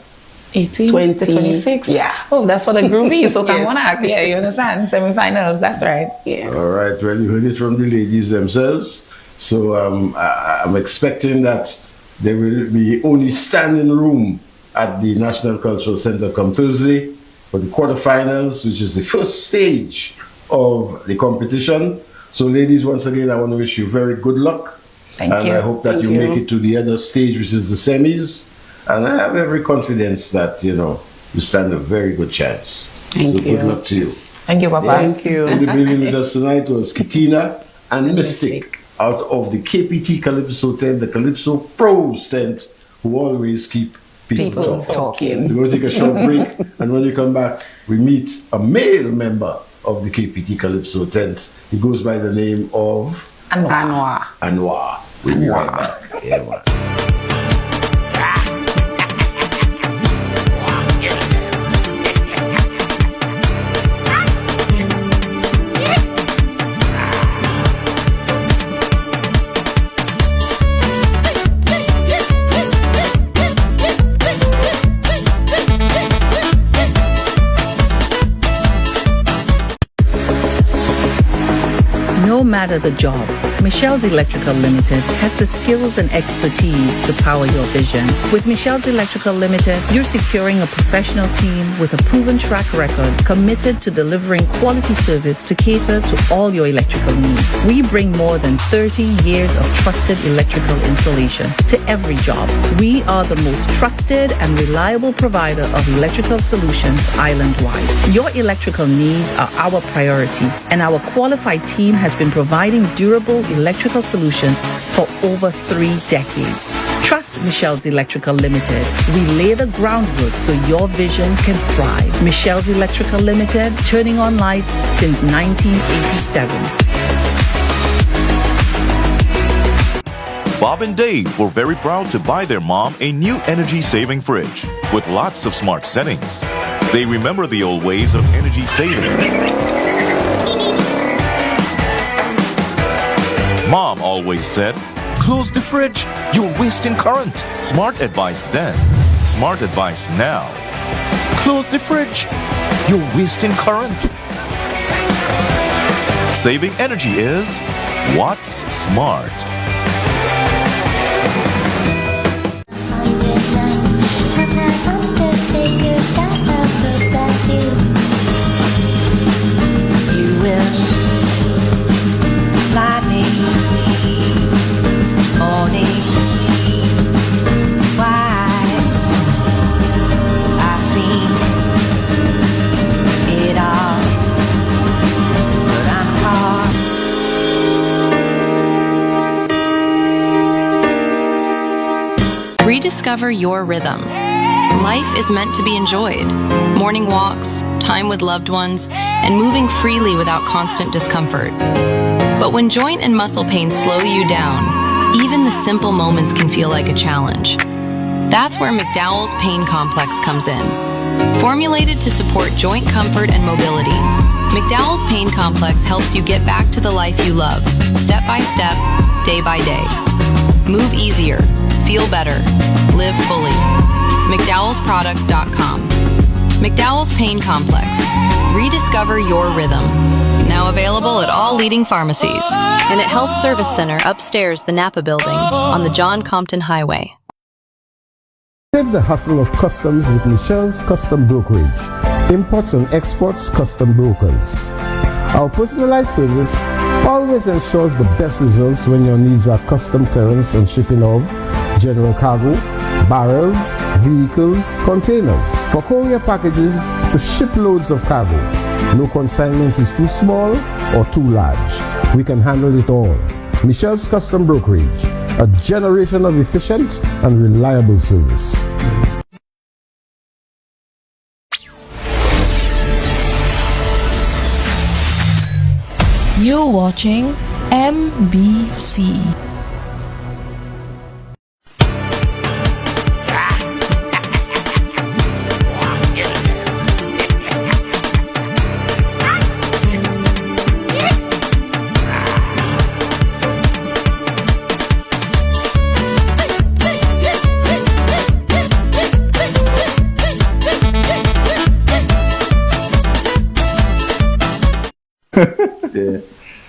18 20. to 26. Yeah. Oh, that's for the groupies. So come Yes. on act. Yeah, you understand? Semi-finals. That's right. Yeah. All right. Well, you heard it from the ladies themselves. So I'm expecting that there will be only standing room at the National Cultural Center come Thursday for the quarterfinals, which is the first stage of the competition. So, ladies, once again, I want to wish you very good luck. Thank and you. I hope that Thank you you. make it to the other stage, which is the semis. And I have every confidence that, you stand a very good chance. Thank so you. good luck to you. Thank you, Papa. In the building with us tonight was Kitina and Mystic out of the KPT Calypso tent, the Calypso Pros tent, who always keep people talking. We're going to take a short break, and when we come back, we meet a male member of the KPT Calypso tent. He goes by the name of Anwar. We'll be right back. Yeah, man. No matter the job, Michelle's Electrical Limited has the skills and expertise to power your vision. With Michelle's Electrical Limited, you're securing a professional team with a proven track record committed to delivering quality service to cater to all your electrical needs. We bring more than 30 years of trusted electrical installation to every job. We are the most trusted and reliable provider of electrical solutions island-wide. Your electrical needs are our priority, and our qualified team has been providing durable electrical solutions for over 3 decades. Trust Michelle's Electrical Limited. We lay the groundwork so your vision can thrive. Michelle's Electrical Limited, turning on lights since 1987. Bob and Dave were very proud to buy their mom a new energy-saving fridge with lots of smart settings. They remember the old ways of energy saving. Mom always said, "Close the fridge, you're wasting current." Smart advice then, smart advice now. Close the fridge, you're wasting current. Saving energy is what's smart. You will fly me morning. Why I've seen it all, but I'm caught. Rediscover your rhythm. Life is meant to be enjoyed. Morning walks, time with loved ones, and moving freely without constant discomfort. But when joint and muscle pain slow you down, even the simple moments can feel like a challenge. That's where McDowell's Pain Complex comes in. Formulated to support joint comfort and mobility, McDowell's Pain Complex helps you get back to the life you love, step by step, day by day. Move easier, feel better, live fully. McDowellsProducts.com. McDowell's Pain Complex. Rediscover your rhythm. Now available at all leading pharmacies and at Health Service Center upstairs the Napa Building on the John Compton Highway. Save the hustle of customs with Michelle's Custom Brokerage. Imports and exports custom brokers. Our personalized service always ensures the best results when your needs are custom clearance and shipping of general cargo, barrels, vehicles, containers. For courier packages to ship loads of cargo, no consignment is too small or too large. We can handle it all. Michelle's Custom Brokerage, a generation of efficient and reliable service. You're watching MBC. Yeah.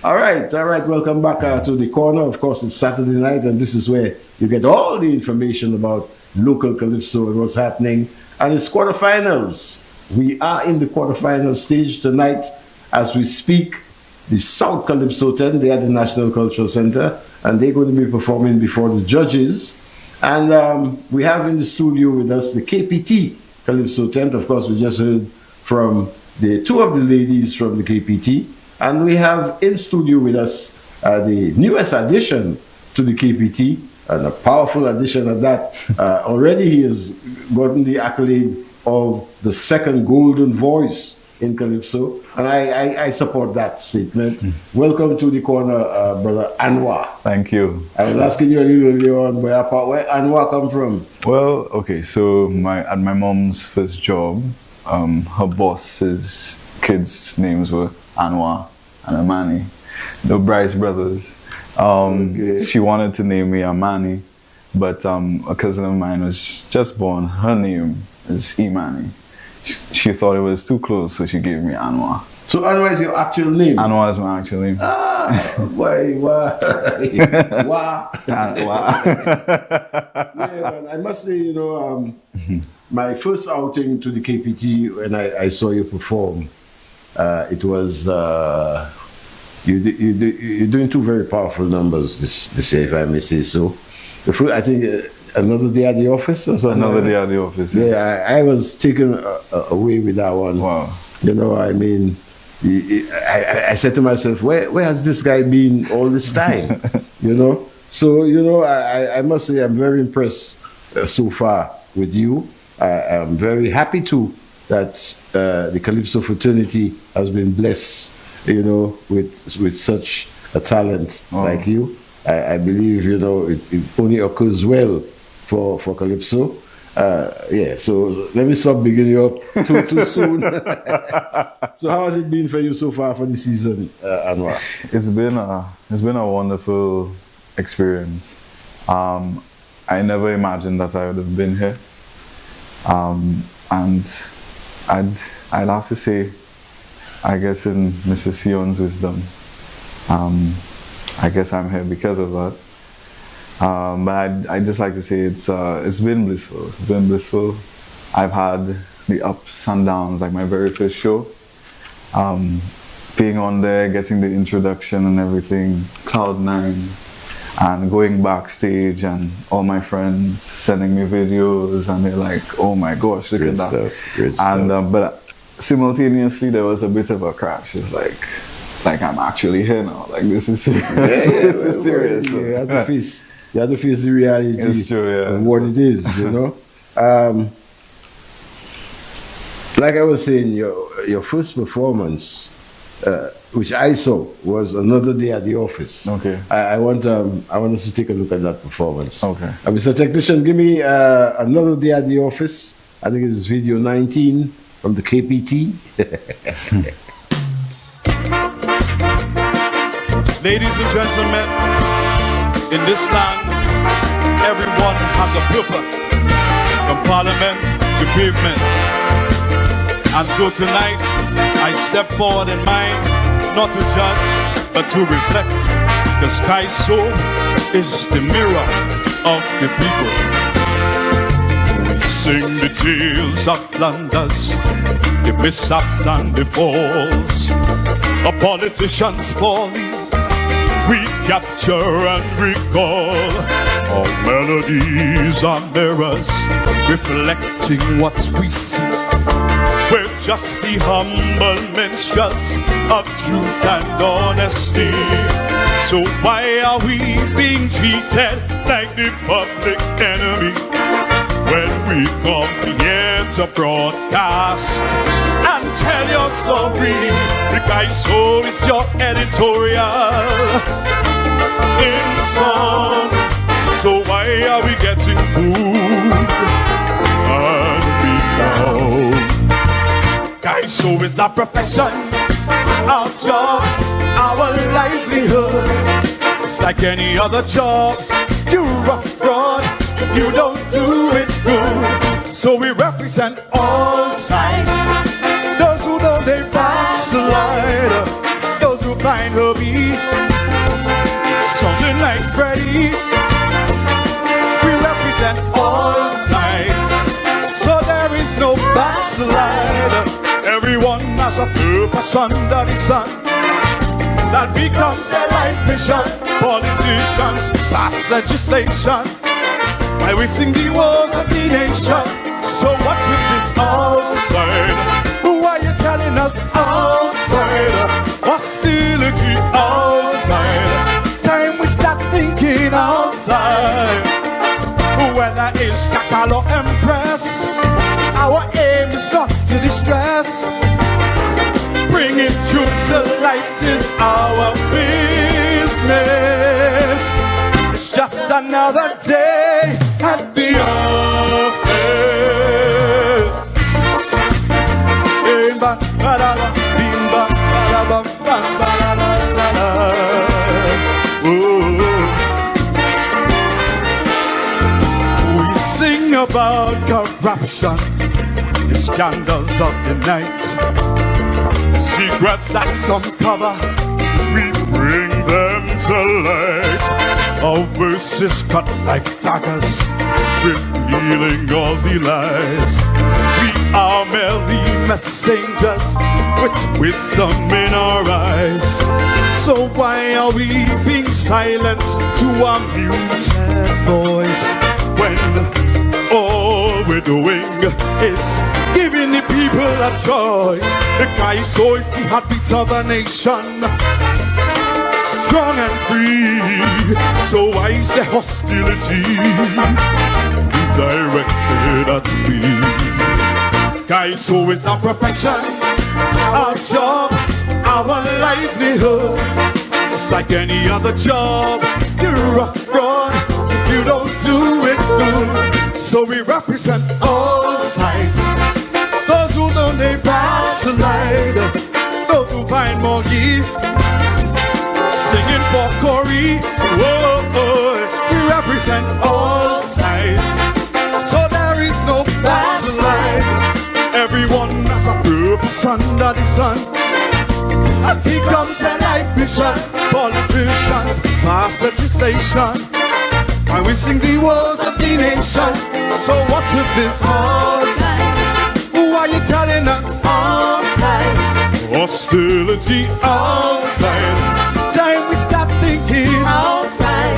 All right. Welcome back to the corner. Of course, it's Saturday night, and this is where you get all the information about local calypso and what's happening. And it's quarterfinals. We are in the quarterfinal stage tonight as we speak. The South Calypso 10, they are the National Cultural Center, and they're going to be performing before the judges. And we have in the studio with us the KPT Calypso 10. Of course, we just heard from the two of the ladies from the KPT. And we have in studio with us the newest addition to the KPT, and a powerful addition at that. Already he has gotten the accolade of the second golden voice in Calypso, and I support that statement. Welcome to the corner, Brother Anwar. Thank you. I was asking you a little earlier on where Anwar come from. Well, okay, so at my mom's first job, her boss's kids' names were Anwar and Amani, the Bryce brothers. She wanted to name me Amani, but a cousin of mine was just born. Her name is Imani. She thought it was too close, so she gave me Anwar. So Anwar is your actual name? Anwar is my actual name. Why? Yeah, man, I must say, my first outing to the KPT when I saw you perform, it was you're doing two very powerful numbers this year, if I may say so. I think Another Day at the Office or something. Another Day at the Office. Yeah, I was taken away with that one. Wow. I mean, I said to myself, where has this guy been all this time? So I must say I'm very impressed so far with you. I'm very happy too that the Calypso fraternity has been blessed, with such a talent like you. I believe it only occurs well for Calypso. So let me stop bigging you up too soon. So how has it been for you so far for the season, Anwar? It's been a wonderful experience. I never imagined that I would have been here, and I'd have to say, I guess in Mrs. Sion's wisdom, I guess I'm here because of that. But I'd just like to say it's been blissful. It's been blissful. I've had the ups and downs, like my very first show. Being on there, getting the introduction and everything, Cloud9, and going backstage and all my friends sending me videos and they're like, oh my gosh, look at that. Great stuff. But simultaneously there was a bit of a crash. It's like I'm actually here now. Like this is serious. This is serious. You have to face the reality of what it is, Like I was saying, your first performance, which I saw, was Another Day at the Office. Okay. I want us to take a look at that performance. Okay. Mr. Technician, give me Another Day at the Office. I think it's video 19 from the KPT. Ladies and gentlemen, in this land, everyone has a purpose, from parliament to pavement. And so tonight, I step forward in mind, not to judge, but to reflect. The sky so is the mirror of the people. We sing the tales of blunders, the mishaps and the falls, a politician's folly. We capture and recall. Our melodies are mirrors reflecting what we see. We're just the humble minstrels of truth and honesty. So why are we being treated like the public enemy when we come here to broadcast and tell your story? The guy so is your editorial in song. So why are we getting booed and beat down? Guys, so is our profession, our job, our livelihood. It's like any other job. You're a fraud if you don't do it good. So we represent all sides. Those who know they backslide, find her be something like Freddie. We represent all sides, so there is no backslide. Everyone has a purpose under the sun that becomes a life mission. Politicians pass legislation while we sing the woes of the nation. So what's with this outside? Who are you telling us outside? Hostility outside. Time we start thinking outside. Whether it's Kakalo Empress, our aim is not to distress. Bringing truth to light is our business. It's just another day at the office. Bimba, ba-da-ba, bimba, ba-da-ba, ba-da-ba-da-da-da. Ooh. We sing about corruption, the scandals of the night, secrets that some cover, we bring them to light. Our verses cut like daggers, revealing all the lies. We are merely messengers with wisdom in our eyes. So why are we being silenced to our muted voice when all we're doing is giving the people a choice? The Kaiso is the heartbeat of a nation, strong and free. So why is the hostility directed at me? Kaiso is our profession, our job, our livelihood. It's like any other job, you're a fraud if you don't do it good. So we represent all sides, those who don't they backslide, those who find more gift, singing for Corey. Whoa, we represent all sides, so there is no backslide. Everyone has a purpose under the sun, and becomes a life mission. Politicians pass legislation, and we sing the woes of the nation. So what's with this outside? Who are you telling us outside? Hostility outside. Time we start thinking outside.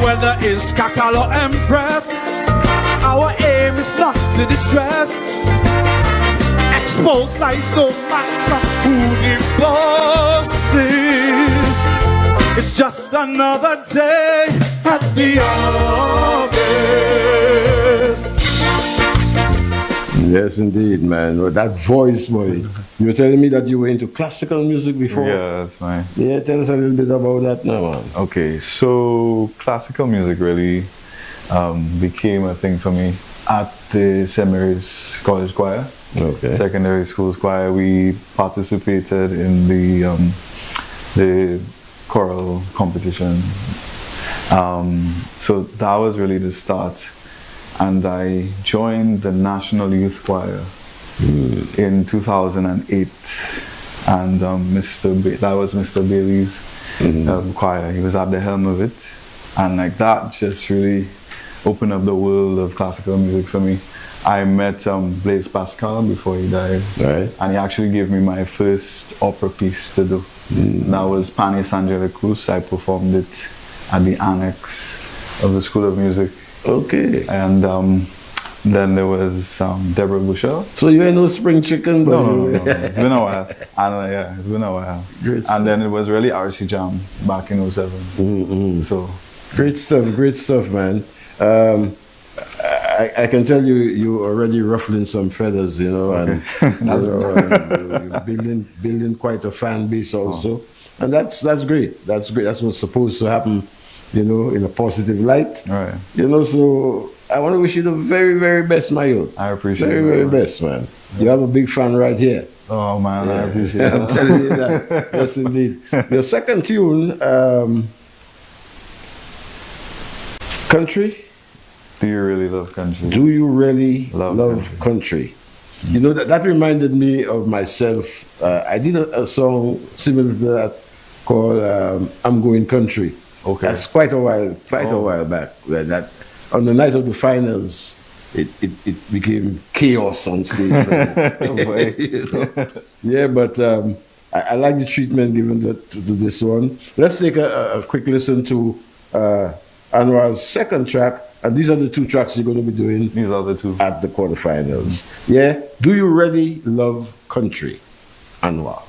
Whether it's Kakalo Empress, our aim is not to distress. Expose lies no matter who the boss is. It's just another day at the office. Yes, indeed, man. Well, that voice, boy. You were telling me that you were into classical music before? Yeah, that's fine. Yeah, tell us a little bit about that now, man. Okay, so classical music really became a thing for me at the St. Mary's College Choir. Okay. Secondary school choir. We participated in the choral competition. So that was really the start. And I joined the National Youth Choir in 2008. And that was Mr. Bailey's choir. He was at the helm of it. And like that just really opened up the world of classical music for me. I met Blaise Pascal before he died, right. And he actually gave me my first opera piece to do. That was Panis Angelicus. I performed it at the annex of the School of Music. Okay. And then there was Deborah Bushell. So you ain't no spring chicken, but no. It's been a while. And yeah, it's been a while. Great and then it was really RC Jam back in 07. So great stuff, man. I can tell you're already ruffling some feathers, you know, and you're building quite a fan base also, and that's great. That's great. That's what's supposed to happen, you know, in a positive light. Right. You know, so I want to wish you the very, very best, my youth. I appreciate it. Very, very best, man. You have a big fan right here. Oh man, I appreciate it. I'm telling you that. Yes, indeed. Your second tune, Country. Do you really love country? Do you really love country? You know, that reminded me of myself. I did a song similar to that called I'm Going Country. Okay. That's quite a while back. Where that on the night of the finals, it became chaos on stage. You know? Yeah, but I like the treatment given to this one. Let's take a quick listen to Anwar's second track, and these are the two tracks you're going to be doing. These are the two at the quarterfinals. Yeah, Do You Really Love Country, Anwar?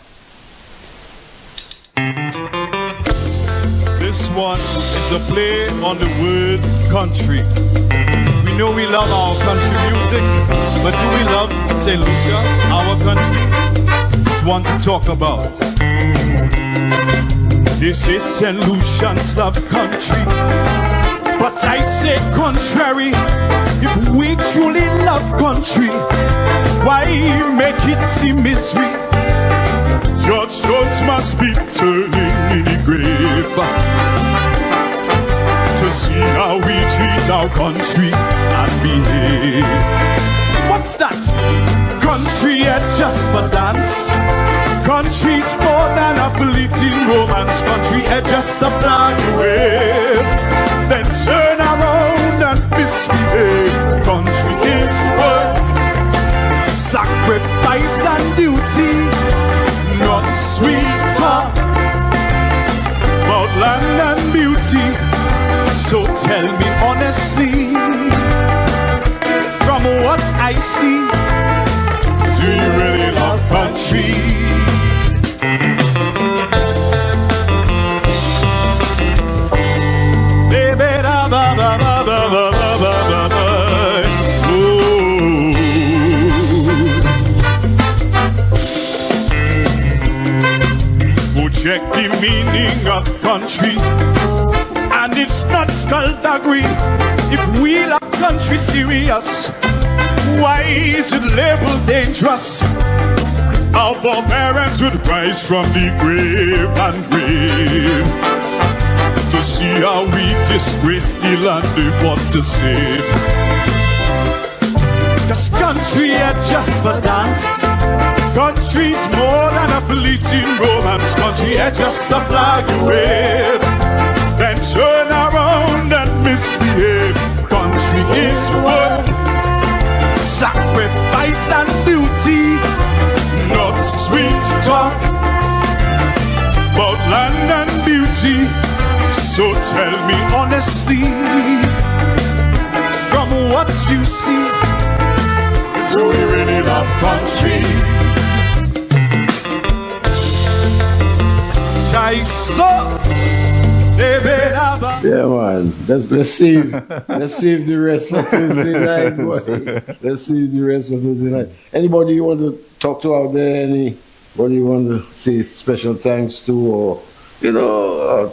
This one is a play on the word country. We know we love our country music, but do we love St. Lucia, our country? It's one to talk about. This is St. Lucian's love country, but I say contrary. If we truly love country, why make it seem misery? Judge Jones must be turning in the grave to see how we treat our country and behave. What's that? Country ain't just for dance. Country's more than a fleeting romance. Country ain't just a flag you wave, then turn around and misbehave. Country is work, sacrifice and duty, not sweet talk about land and beauty. So tell me honestly, from what I see, do you really love country? Check the meaning of country, and it's not skullduggery. If we love country serious, why is it labeled dangerous? Our parents would rise from the grave and reign to see how we disgrace the land they fought to save. 'Cause country ain't just for dance. Country's more than a fleeting romance. Country ain't just a flag you wave, then turn around and misbehave. Country is work, sacrifice and beauty, not sweet talk about land and beauty. So tell me honestly, from what you see, do we really love country? Yeah, man. Let's save the rest for Thursday night, boy. Let's save the rest for Thursday night. Anybody you want to talk to out there? Anybody you want to say special thanks to, or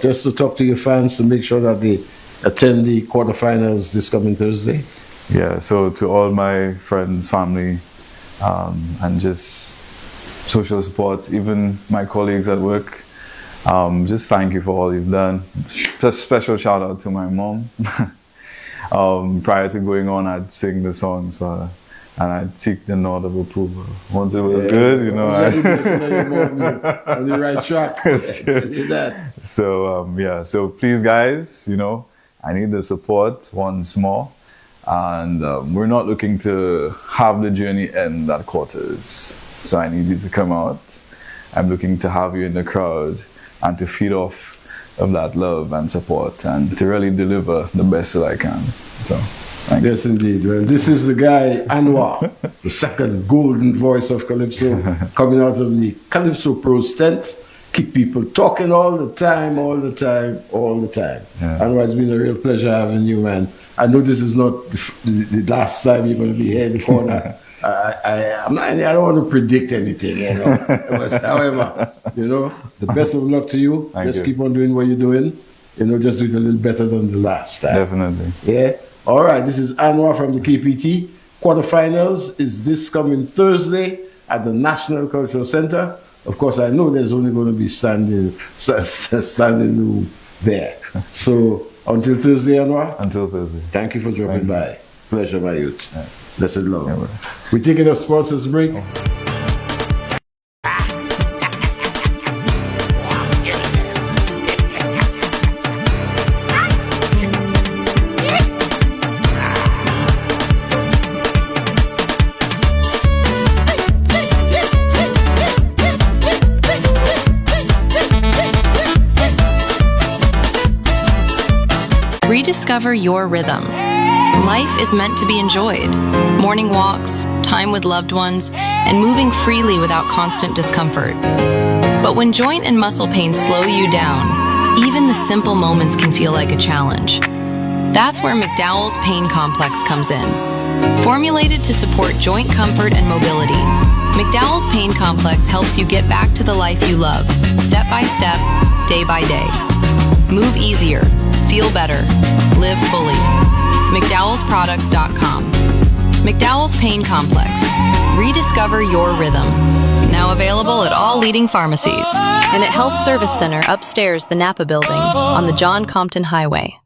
just to talk to your fans to make sure that they attend the quarterfinals this coming Thursday? Yeah. So to all my friends, family, and just social support, even my colleagues at work. Just thank you for all you've done. Just special shout out to my mom. Prior to going on, I'd sing the songs for her, and I'd seek the nod of approval. Once it was good, on the right track. So so please, guys, I need the support once more, and we're not looking to have the journey end at quarters. So I need you to come out. I'm looking to have you in the crowd and to feed off of that love and support and to really deliver the best that I can. So, thank you. Yes, indeed. Well, this is the guy, Anwar, the second golden voice of Calypso, coming out of the Calypso Pros tent. Keep people talking all the time. Yeah. Anwar, it's been a real pleasure having you, man. I know this is not the last time you're going to be here in the corner. I don't want to predict anything, But however, the best of luck to you. Just keep on doing what you're doing. Just do it a little better than the last time. Definitely. Yeah. All right. This is Anwar from the KPT. Quarterfinals is this coming Thursday at the National Cultural Center. Of course, I know there's only going to be standing room there. So until Thursday, Anwar. Until Thursday. Thank you for dropping by. Pleasure, my youth. Blessed love. We taking a sponsors break. Rediscover your rhythm. Life is meant to be enjoyed. Morning walks, time with loved ones, and moving freely without constant discomfort. But when joint and muscle pain slow you down, even the simple moments can feel like a challenge. That's where McDowell's Pain Complex comes in. Formulated to support joint comfort and mobility, McDowell's Pain Complex helps you get back to the life you love, step by step, day by day. Move easier, feel better, live fully. McDowellsProducts.com. McDowell's Pain Complex. Rediscover your rhythm. Now available at all leading pharmacies and at Health Service Center upstairs the Napa Building on the John Compton Highway.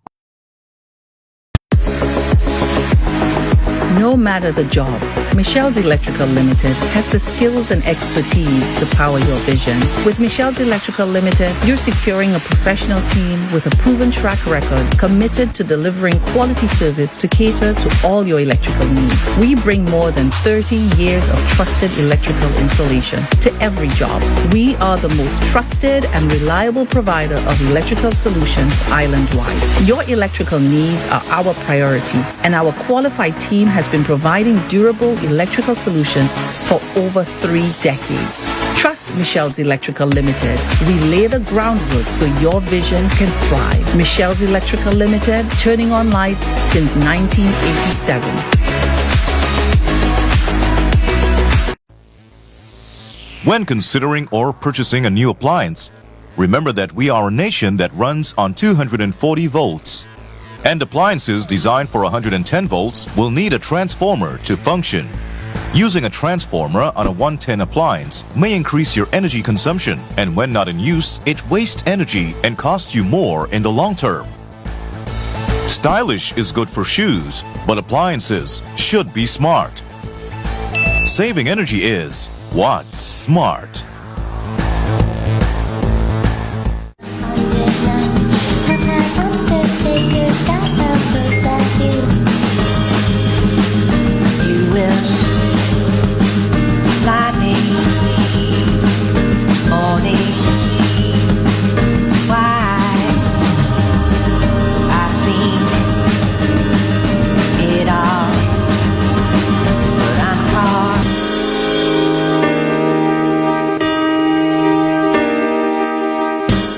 No matter the job, Michelle's Electrical Limited has the skills and expertise to power your vision. With Michelle's Electrical Limited, you're securing a professional team with a proven track record committed to delivering quality service to cater to all your electrical needs. We bring more than 30 years of trusted electrical installation to every job. We are the most trusted and reliable provider of electrical solutions island-wide. Your electrical needs are our priority, and our qualified team has been providing durable electrical solutions for over 3 decades. Trust Michelle's Electrical Limited. We lay the groundwork so your vision can thrive. Michelle's Electrical Limited, turning on lights since 1987. When considering or purchasing a new appliance, remember that we are a nation that runs on 240 volts. And appliances designed for 110 volts will need a transformer to function. Using a transformer on a 110 appliance may increase your energy consumption, and when not in use, it wastes energy and costs you more in the long term. Stylish is good for shoes, but appliances should be smart. Saving energy is what's smart. You will fly me morning. Why I've seen it all, but I'm caught.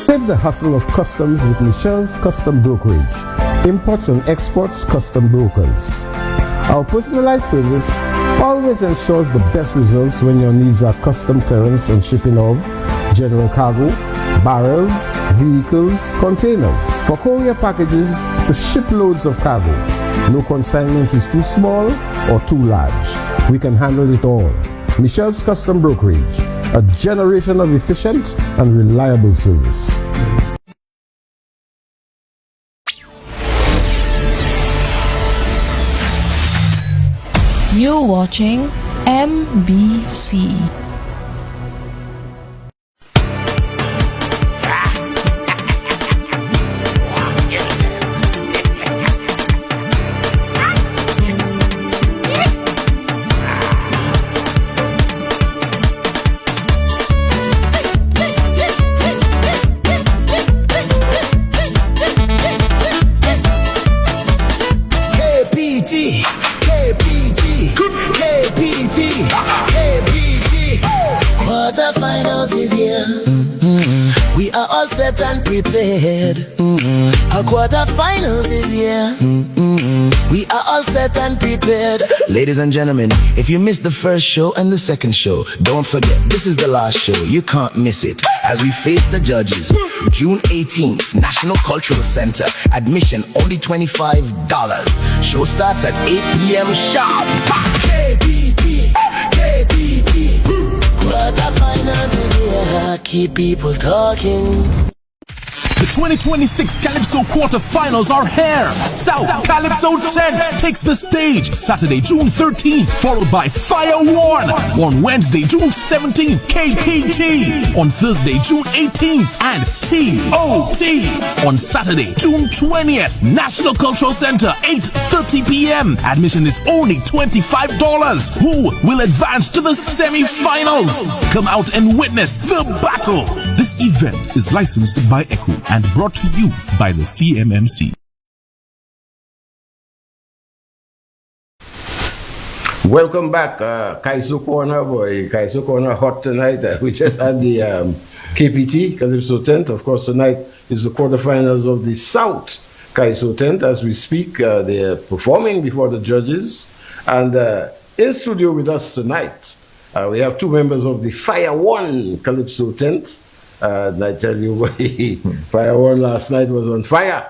Save the hustle of customs with Michelle's Custom Brokerage. Imports and exports custom brokers. Our personalized service always ensures the best results when your needs are custom clearance and shipping of general cargo, barrels, vehicles, containers. For courier packages to ship loads of cargo, no consignment is too small or too large. We can handle it all. Michelle's Custom Brokerage, a generation of efficient and reliable service. You're watching MBC. Quarterfinals is here. We are all set and prepared. Our quarterfinals is here. We are all set and prepared. Ladies and gentlemen, if you missed the first show and the second show, don't forget, this is the last show. You can't miss it. As we face the judges, June 18th, National Cultural Center. Admission only $25. Show starts at 8 p.m. sharp. KBT, KBT. Quarterfinals is here. Keep people talking. The 2026 Calypso quarterfinals are here. South Calypso Tent takes the stage Saturday, June 13th, followed by Fire One on Wednesday, June 17th, KPT on Thursday, June 18th, and TOT on Saturday, June 20th. National Cultural Center, 8:30 p.m. Admission is only $25. Who will advance to the semi-finals? Come out and witness the battle. This event is licensed by ECHO and brought to you by the CMMC. Welcome back, Kaiso Corner, boy. Kaiso Corner hot tonight. We just had the KPT, Calypso Tent. Of course, tonight is the quarterfinals of the South Kaiso Tent. As we speak, they're performing before the judges. And in studio with us tonight, we have two members of the Fire One Calypso Tent. And I tell you, Fire One last night was on fire.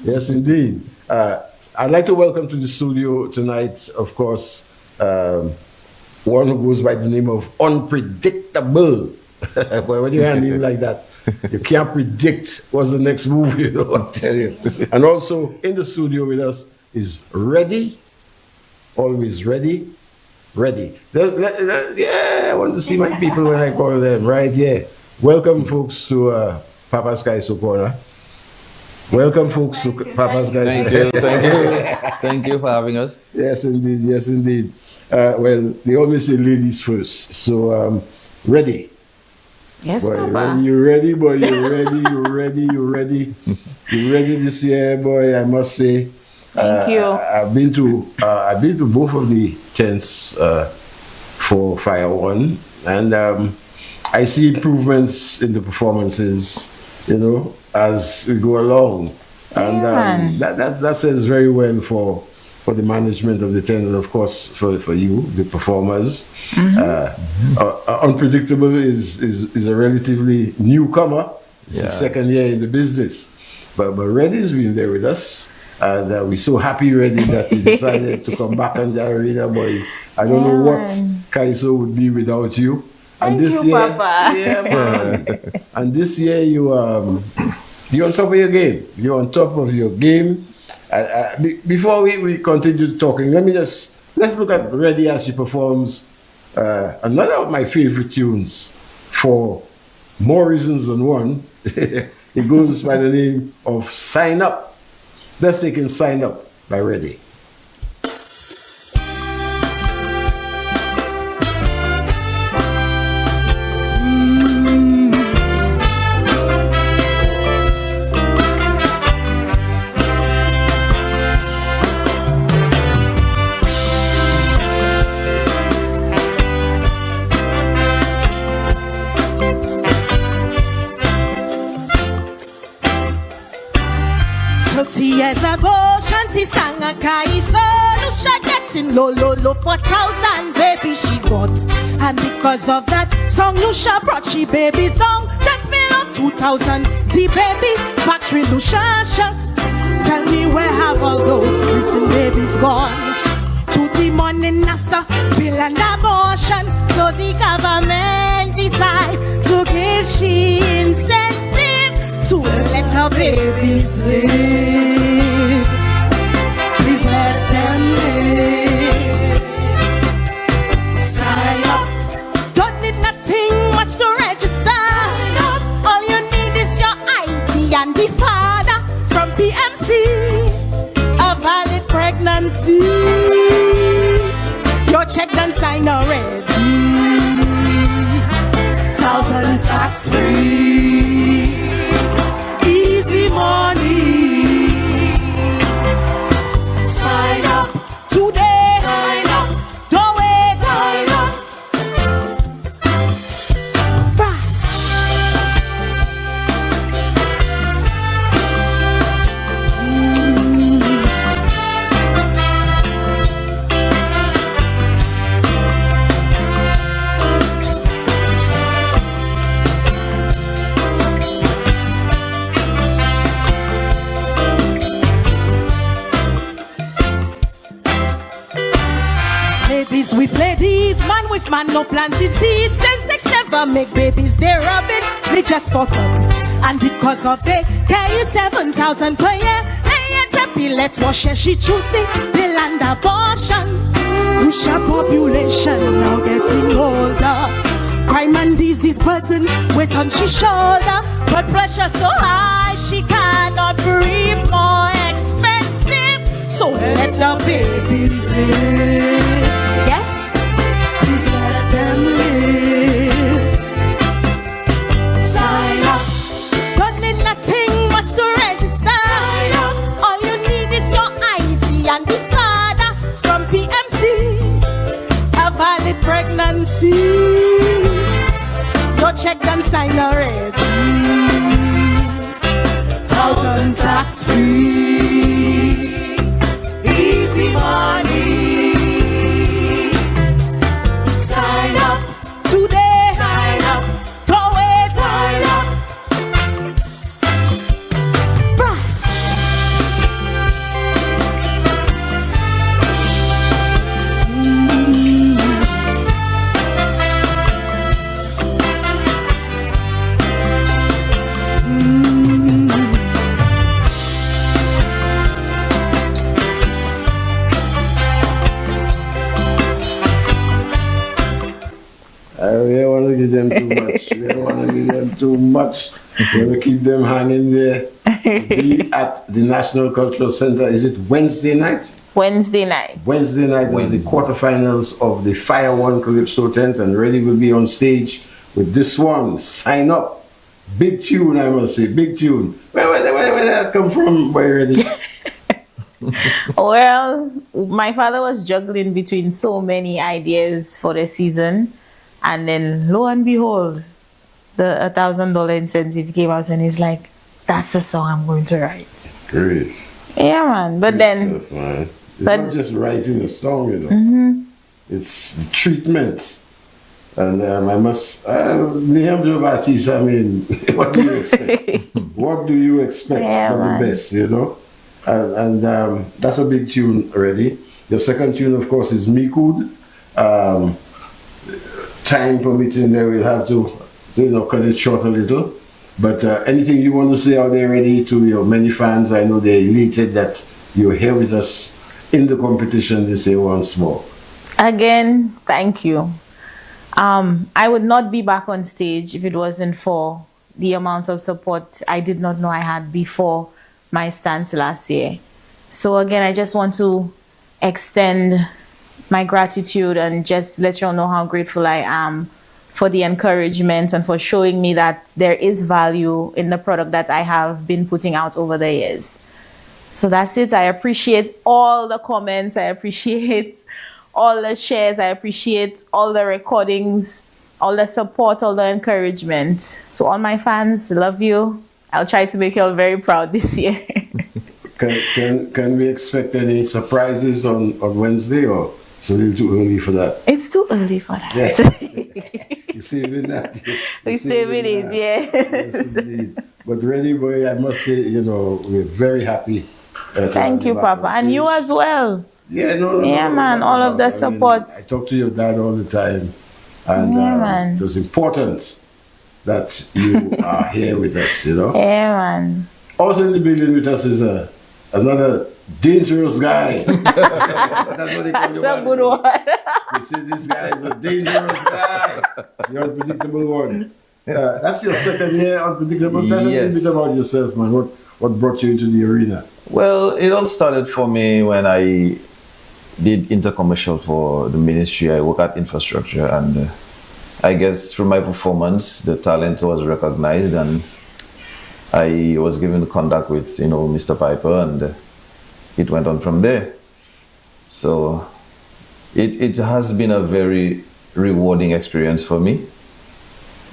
Yes, indeed. I'd like to welcome to the studio tonight, of course, one who goes by the name of Unpredictable. Boy, when you hand him like that, you can't predict what's the next move, you know, I tell you. And also in the studio with us is Ready, always ready. Yeah, I want to see my people when I call them, right? Yeah. Welcome, folks, to Papa's Kaiso Corner. Welcome, folks, to Papa's Kaiso. Thank you for having us. Yes, indeed. Well, they always say ladies first. So, Ready. Yes, boy, Papa. You ready, boy? You ready? You ready this year, boy? I must say. Thank you. I've been to both of the tents for Fire One, and I see improvements in the performances, you know, as we go along, and that says very well for the management of the tent, and of course for you, the performers. Unpredictable is a relatively newcomer. It's the second year in the business, but Ready's been there with us. And we're so happy, Ready, that you decided to come back on the arena, boy. I don't know what Kaiso would be without you. And Thank you, Papa. Yeah, man. And this year you're on top of your game. You're on top of your game. Before we continue talking, let's look at Ready as she performs another of my favorite tunes for more reasons than one. It goes by the name of Sign Up. Let's take in Sign Up by Ready. Years ago, Shanti sang a Kaiso, Lucia getting low for 1,000 baby she got. And because of that song, Lucia brought she babies down, just below 2,000. The baby factory Lucia shut. Tell me where have all those missing babies gone? To the morning after bill and abortion, so the government decide to give she incentive to let her babies live. Please let them live. Sign up. Don't need nothing much to register. All you need is your ID and the father from PMC. A valid pregnancy. You're checked and signed already. 1,000 tax free. Easy money. Sign up today. Sign up. Don't wait. Sign up. Fast. Ladies with ladies, man with man, no planted seeds. And sex never make babies, they rub it, they just for fun. And because of they pay 7,000 per year, they ain't happy. Let's wash her. She choose the land abortion. Lucia population now getting older. Crime and disease burden weight on she shoulder. Blood pressure so high she cannot breathe. More expensive, so let the babies live. Yes, please let them live. Sign up. Don't need nothing much to register. Sign up. All you need is your ID and the father from PMC. A valid pregnancy. Go check and sign already. 1,000 tax free. Easy money. Sign up today. Sign up. Go away. Sign up. Brass. We don't want to give them too much. We don't want to give them too much. We want to keep them hanging there. Be at the National Cultural Center. Is it Wednesday night? Wednesday night. Wednesday night is the quarterfinals of the Fire One Calypso tent, and Reddy will be on stage with this one. Sign up. Big tune, I must say. Big tune. Where did that come from, boy, Reddy? Well, my father was juggling between so many ideas for the season. And then, lo and behold, the $1,000 incentive came out, and he's like, "That's the song I'm going to write." Great. Yeah, man. But Good then, stuff, man. It's not just writing a song, you know. It's the treatment. And I must, Liam Baptiste, I mean, what do you expect? What do you expect from the best, you know? And that's a big tune already. The second tune, of course, is Mikud. Time permitting, there we'll have to cut it short a little. But anything you want to say out there, Reddy, to your many fans? I know they're elated that you're here with us in the competition this year once more. again, thank you. I would not be back on stage if it wasn't for the amount of support I did not know I had before my stance last year. So again, I just want to extend my gratitude and just let you all know how grateful I am for the encouragement and for showing me that there is value in the product that I have been putting out over the years. So that's it. I appreciate all the comments. I appreciate all the shares. I appreciate all the recordings, all the support, all the encouragement. To all my fans, love you. I'll try to make you all very proud this year. Can we expect any surprises on Wednesday, or it's a little too early for that? It's too early for that. Yeah. You're saving that. We're saving it, yeah. Yes, indeed. But really, boy, I must say, we're very happy. Thank you, Papa. And you as well. Yeah, no, man. All of the support. I talk to your dad all the time. And man. it was important that you are here with us, Yeah, man. Also in the building with us is another dangerous guy. That's what they call you. That's a good one. You see, this guy is a dangerous guy. The unpredictable one. That's your second year, Unpredictable. Tell us a little bit about yourself, man. What brought you into the arena? Well, it all started for me when I did intercommercial for the ministry. I work at infrastructure, and I guess through my performance, the talent was recognized, and I was given contact with, Mr. Piper, and it went on from there. So it has been a very rewarding experience for me.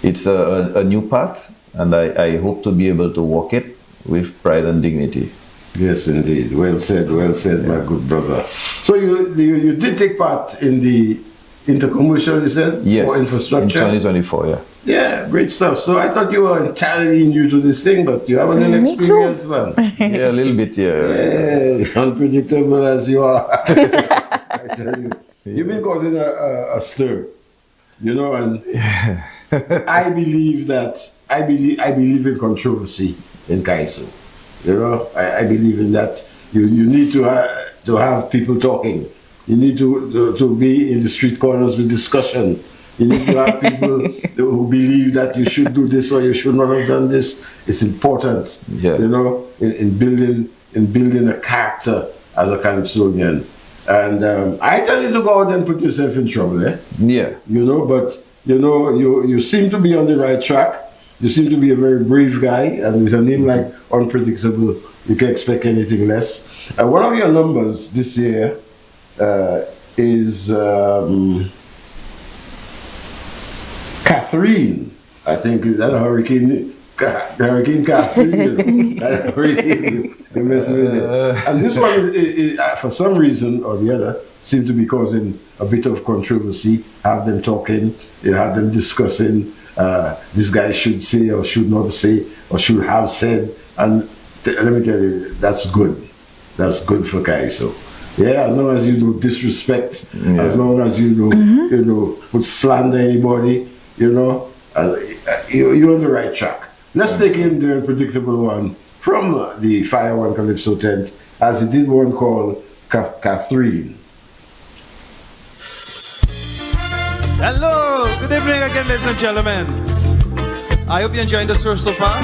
It's a new path, and I hope to be able to walk it with pride and dignity. Yes, indeed. Well said, my good brother. So you did take part in the intercommercial, you said? Yes, for infrastructure? in 2024, yeah. Yeah, great stuff. So I thought you were entirely new to this thing, but you have a little experience, man. Yeah, a little bit, yeah. Yeah, unpredictable as you are. I tell you. You've been causing a stir, and I believe that I believe in controversy in Kaiso. You know, I believe in that. You need to have people talking. You need to be in the street corners with discussion. You need to have people who believe that you should do this or you should not have done this. It's important, you know, in building a character as a Calypsonian. And I tell you to go out and put yourself in trouble, eh? Yeah. You know, but you know, you seem to be on the right track. You seem to be a very brave guy, and with a name like Unpredictable, you can expect anything less. One of your numbers this year is Catherine. I think is that Hurricane Catherine. Hurricane, you're messing with it. And this one, is, for some reason or the other, seemed to be causing a bit of controversy. Have them talking, you have them discussing. This guy should say or should not say or should have said. And let me tell you, that's good. That's good for Kaiso. Yeah, as long as you don't disrespect, as long as you don't, you know, would slander anybody, you know, you're on the right track. Let's take in the Unpredictable one from the Fire One Calypso tent, as he did one called Catherine. Hello, good evening again, ladies and gentlemen. I hope you're enjoying the show so far.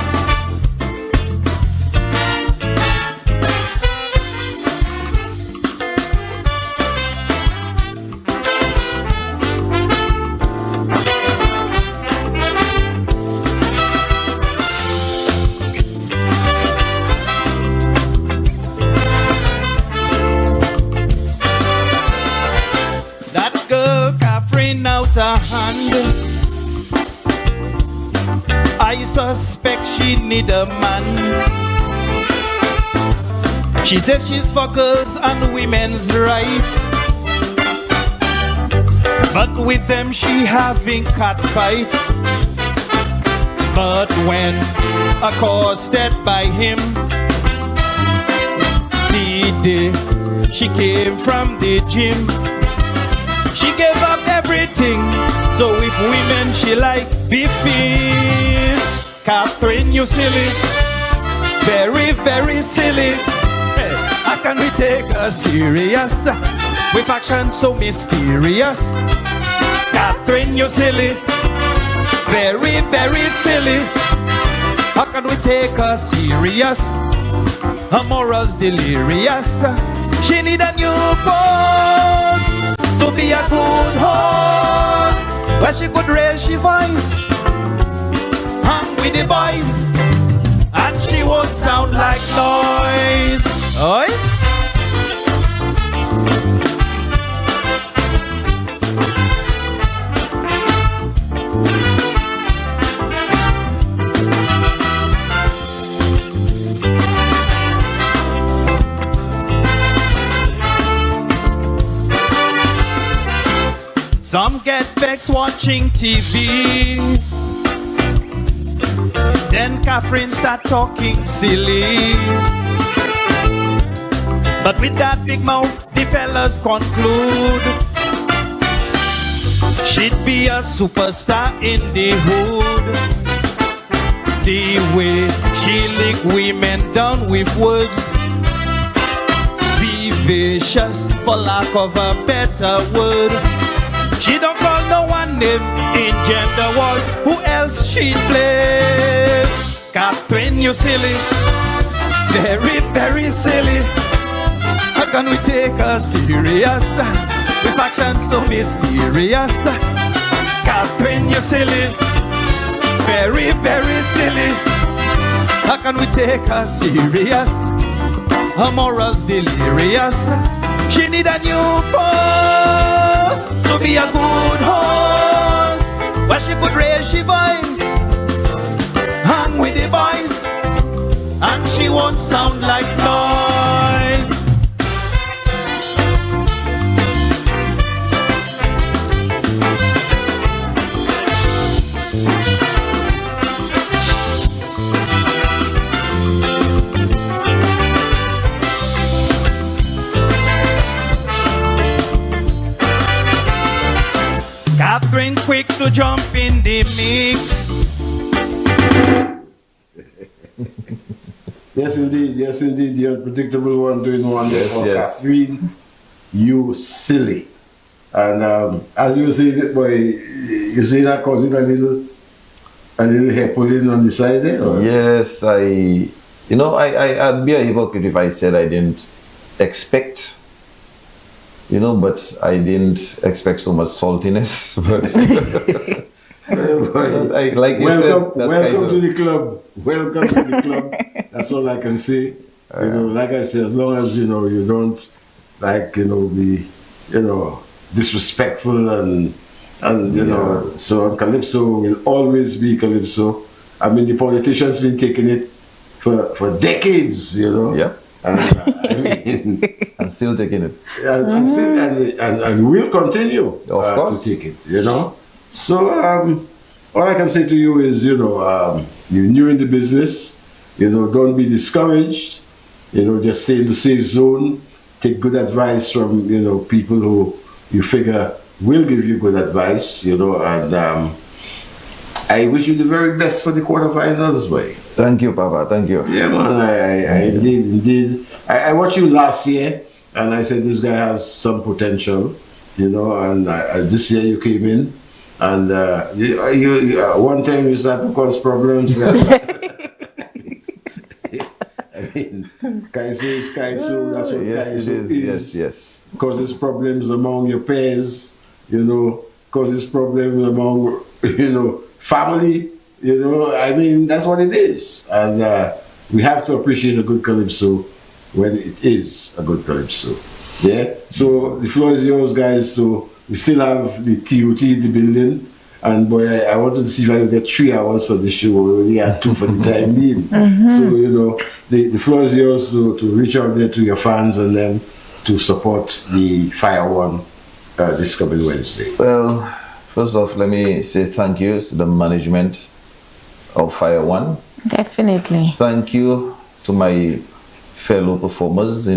I suspect she need a man. She says she's focused on women's rights, but with them she having cat fights. But when accosted by him, the day she came from the gym, she gave up everything. So if women she like beefing, Catherine, you silly, very, very silly. Hey, how can we take her serious with action so mysterious? Catherine, you silly, very, very silly. How can we take her serious? Her morals delirious. She need a new boss, so be a good horse, where she could raise she voice, hang with the boys, and she won't sound like noise. Oi? Some get vexed watching TV, then Catherine start talking silly. But with that big mouth, the fellas conclude she'd be a superstar in the hood. The way she lick women down with words, vivacious for lack of a better word. She don't call no one name in gender wars. Who else she'd play? Catherine, you silly, very, very silly. How can we take her serious with action so mysterious? Catherine, you silly, very, very silly. How can we take her serious? Her morals delirious. She need a new boss to be a good horse, where she could raise she voice, hang with the boys, and she won't sound like noise. Catherine quick to jump in the mix, Yes, indeed. Yes, indeed. The unpredictable one doing wonderful. Yes. Catherine, you silly. And as you were saying it, boy, you see that causing a little hair pulling on the side there? Or? Yes, I'd be a hypocrite if I said I didn't expect, but I didn't expect so much saltiness. But welcome to the club. Welcome to the club. That's all I can say. Like I said, as long as you don't be disrespectful and so Calypso will always be Calypso. I mean, the politicians been taking it for decades, Yeah. And I mean, and still taking it. And we'll continue to take it, So all I can say to you is, you're new in the business, don't be discouraged, just stay in the safe zone, take good advice from, people who you figure will give you good advice, and I wish you the very best for the quarterfinals, boy. Thank you, Papa. Thank you. Yeah, man. I indeed. I watched you last year, and I said this guy has some potential, and this year you came in, and you one time you started to cause problems. I mean, Kaiso is Kaiso. That's what Kaiso is. Yes. Causes problems among your peers, causes problems among, family, I mean, that's what it is. And we have to appreciate a good Calypso when it is a good Calypso. Yeah? So the floor is yours, guys. So we still have the TOT in the building. And boy, I wanted to see if I could get 3 hours for the show. We only had 2 for the time being. So, the floor is yours to reach out there to your fans and then to support the Fire One this coming Wednesday. Well, first off, let me say thank you to the management of Fire One. Definitely. Thank you to my fellow performers,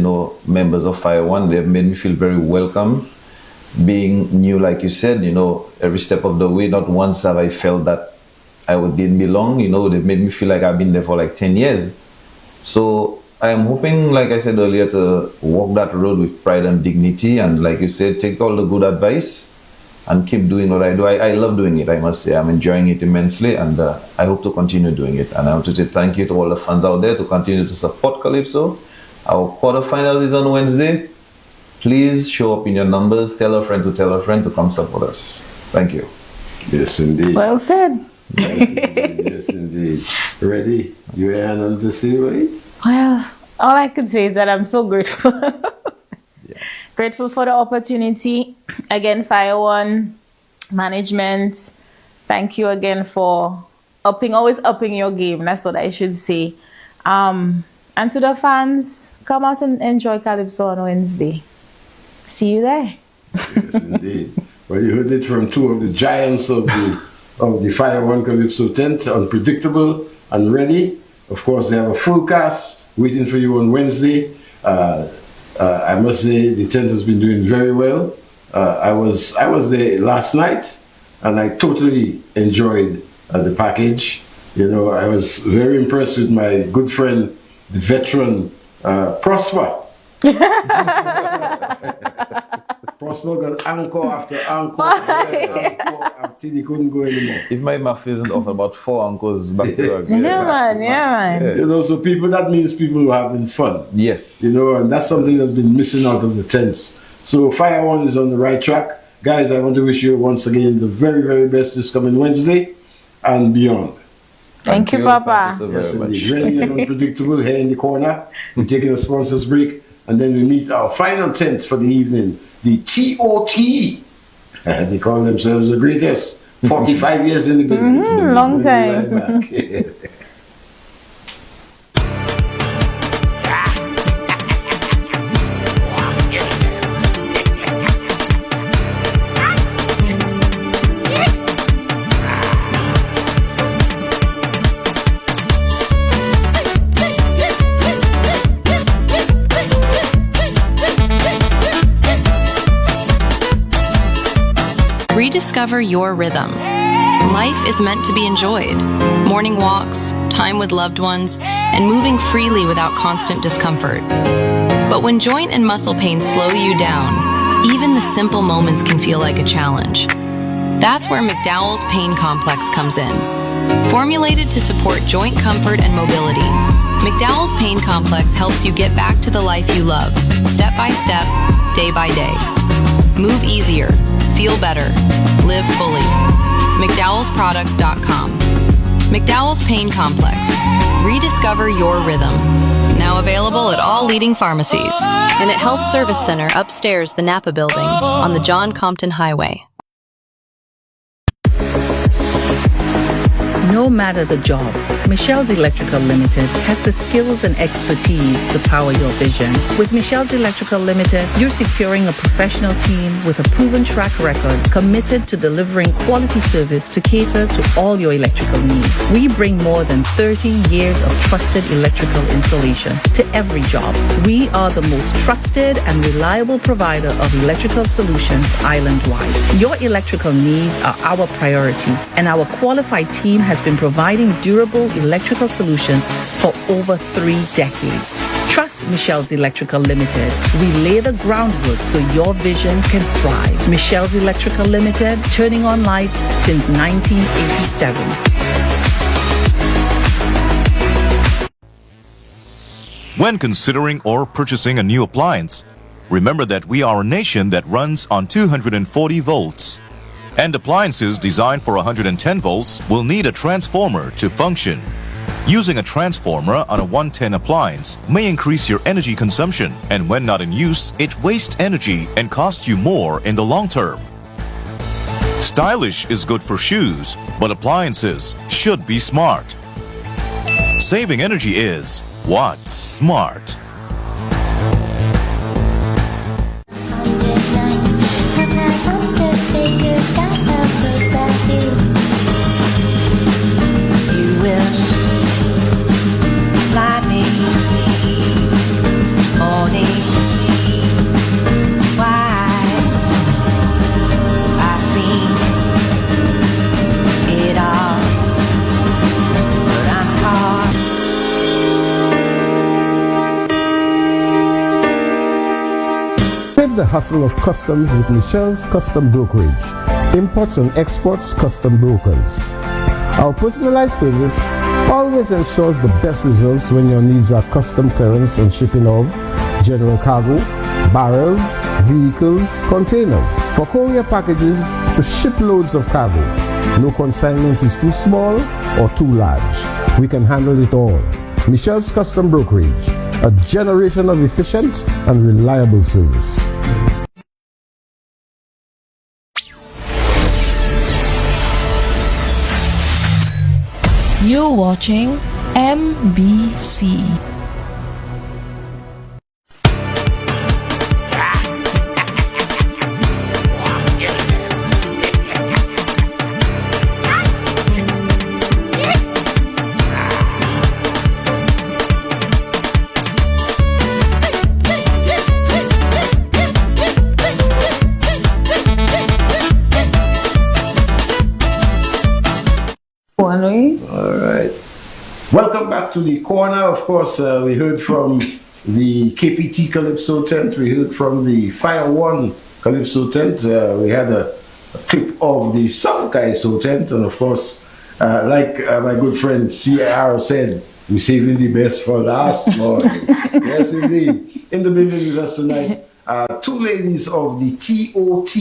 members of Fire One. They've made me feel very welcome. Being new, like you said, every step of the way, not once have I felt that I didn't belong. They've made me feel like I've been there for like 10 years. So I am hoping, like I said earlier, to walk that road with pride and dignity. And like you said, take all the good advice and keep doing what I do. I love doing it, I must say. I'm enjoying it immensely, and I hope to continue doing it. And I want to say thank you to all the fans out there to continue to support Calypso. Our quarterfinal is on Wednesday. Please show up in your numbers. Tell a friend to come support us. Thank you. Yes, indeed. Well said. Yes, indeed. Ready? You had nothing to say, right? Well, all I could say is that I'm so grateful. Grateful for the opportunity. Again, Fire One management, thank you again for always upping your game. That's what I should say. And to the fans, come out and enjoy Calypso on Wednesday. See you there. Yes, indeed. Well, you heard it from 2 of the giants of the Fire One Calypso tent, unpredictable and ready. Of course, they have a full cast waiting for you on Wednesday. I must say the tent has been doing very well. I was there last night, and I totally enjoyed the package. I was very impressed with my good friend, the veteran Prosper. Prosper got encore after encore until he couldn't go anymore. If my math isn't off, about 4 uncles back to back. Yeah, man. So that means people are having fun. Yes. And that's something that's been missing out of the tents. So Fire One is on the right track. Guys, I want to wish you once again the very, very best this coming Wednesday and beyond. Thank you, Papa. Thank you so very much. Ready and unpredictable here in the corner. We're taking a sponsors break, and then we meet our final tent for the evening, the TOT. They call themselves the greatest. 45 years in the business. Long time. Rediscover your rhythm. Life is meant to be enjoyed. Morning walks, time with loved ones, and moving freely without constant discomfort. But when joint and muscle pains slow you down, even the simple moments can feel like a challenge. That's where McDowell's Pain Complex comes in. Formulated to support joint comfort and mobility, McDowell's Pain Complex helps you get back to the life you love, step by step, day by day. Move easier, feel better, live fully. McDowellsProducts.com. McDowell's Pain Complex. Rediscover your rhythm. Now available at all leading pharmacies and at Health Service Center upstairs the Napa Building on the John Compton Highway. No matter the job, Michelle's Electrical Limited has the skills and expertise to power your vision. With Michelle's Electrical Limited, you're securing a professional team with a proven track record committed to delivering quality service to cater to all your electrical needs. We bring more than 30 years of trusted electrical installation to every job. We are the most trusted and reliable provider of electrical solutions island-wide. Your electrical needs are our priority, and our qualified team has been providing durable electrical solutions for over 3 decades. Trust Michelle's Electrical Limited. We lay the groundwork so your vision can thrive. Michelle's Electrical Limited, turning on lights since 1987. When considering or purchasing a new appliance, remember that we are a nation that runs on 240 volts. And appliances designed for 110 volts will need a transformer to function. Using a transformer on a 110 appliance may increase your energy consumption, and when not in use, it wastes energy and costs you more in the long term. Stylish is good for shoes, but appliances should be smart. Saving energy is what's smart. The hustle of customs with Michelle's Custom Brokerage, imports and exports custom brokers. Our personalized service always ensures the best results when your needs are custom clearance and shipping of general cargo, barrels, vehicles, containers. For courier packages to ship loads of cargo, no consignment is too small or too large. We can handle it all. Michelle's Custom Brokerage, a generation of efficient and reliable service. You're watching MBC. All right. Welcome back to the corner. Of course, we heard from the KPT Calypso tent. We heard from the Fire One Calypso tent. We had a clip of the Sound Kaiso tent. And of course, like my good friend CR said, we're saving the best for last, boy. Yes, indeed. In the building with us tonight, 2 ladies of the TOT,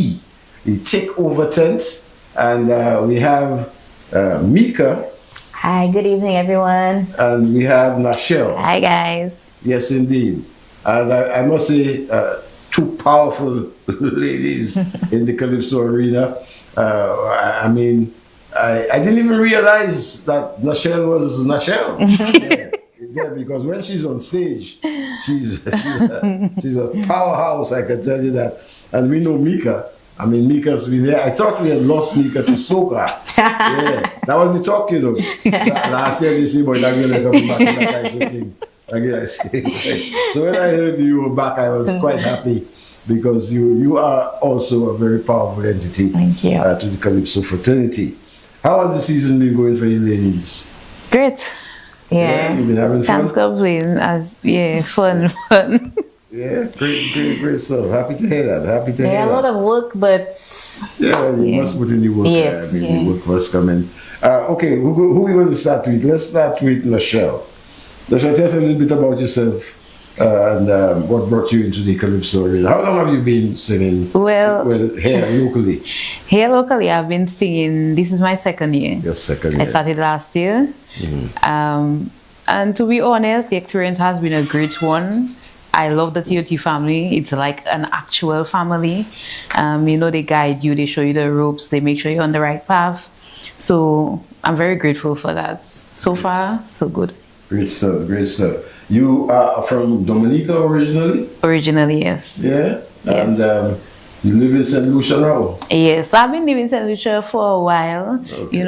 the Takeover tent. And we have Mika. Hi, good evening, everyone. And we have Nashelle. Hi, guys. Yes, indeed. And I must say, 2 powerful ladies in the Calypso arena. I mean, I didn't even realize that Nashelle was Nashelle. Yeah, because when she's on stage, she's a powerhouse, I can tell you that. And we know Mika. I mean, Mika's been there. I thought we had lost Mika to soca. Yeah, that was the talk, you know. Last year, this year, boy, I'm going to come back to that kind of thing. So when I heard you were back, I was quite happy because you are also a very powerful entity. Thank you. To the Calypso fraternity. How has the season been going for you ladies? Great. Yeah. You've been having fun? Can't complain. Fun. Yeah, great stuff. Happy to hear that. Happy to hear that. A lot of work, but... Yeah, you must put in the work. Yes, The work must come in. Okay, who are we going to start with? Let's start with Michelle. Michelle, tell us a little bit about yourself and what brought you into the Calypso arena. How long have you been singing? Well, here locally. Here locally, I've been singing. This is my second year. Your second year. I started last year. And to be honest, the experience has been a great one. I love the TOT family. It's like an actual family. They guide you, they show you the ropes, they make sure you're on the right path. So I'm very grateful for that. So far, so good. Great stuff, great stuff. You are from Dominica originally? Originally, yes. Yeah? Yes. And you live in St. Lucia now? Yes, I've been living in St. Lucia for a while. Okay.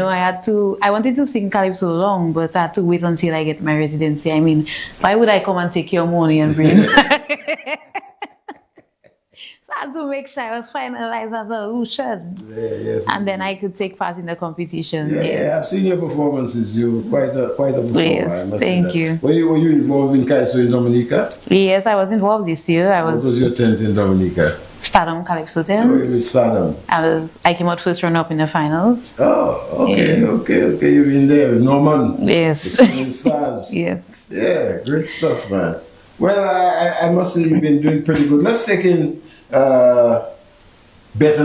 I wanted to sing Calypso long, but I had to wait until I get my residency. I mean, why would I come and take your money and bring it back? So I had to make sure I was finalized as a Lucian. Yes. And then I could take part in the competition. Yeah, I've seen your performances. You're quite a performer. Yes, thank you. Were you involved in Calypso in Dominica? Yes, I was involved this year. What was your tent in Dominica? Stardom Calypso tent. Oh, with Stardom. I came out first run up in the finals. Oh, okay. You've been there with Norman. Yes. The Swinging Stars. Yes. Yeah, great stuff, man. Well, I must say you've been doing pretty good. Let's take in Better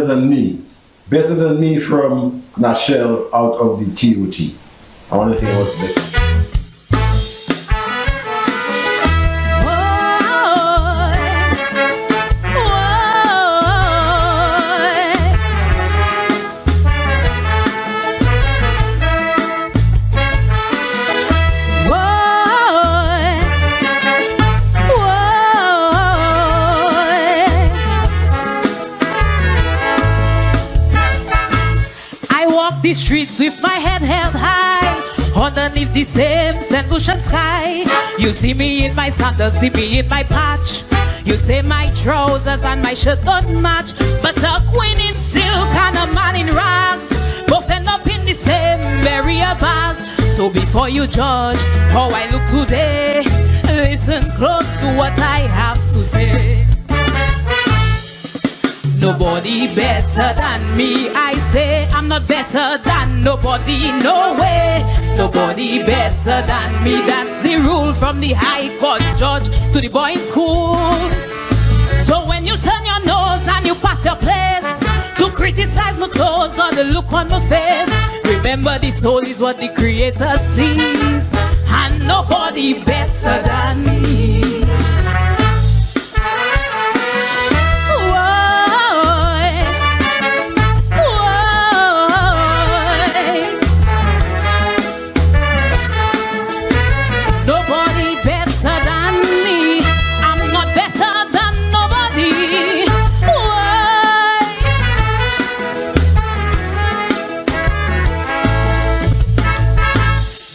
Than Me. Better Than Me from Nashelle out of the TOT. I want to hear what's better. The streets with my head held high, underneath the same St. Lucian sky. You see me in my sandals, see me in my patch. You say my trousers and my shirt don't match, but a queen in silk and a man in rags both end up in the same burial bag. So before you judge how I look today, listen close to what I have to say. Nobody better than me, I say. I'm not better than nobody, no way. Nobody better than me, that's the rule. From the high court judge to the boy in school. So when you turn your nose and you pass your place to criticize my clothes or the look on my face, remember the soul is what the Creator sees, and nobody better than me.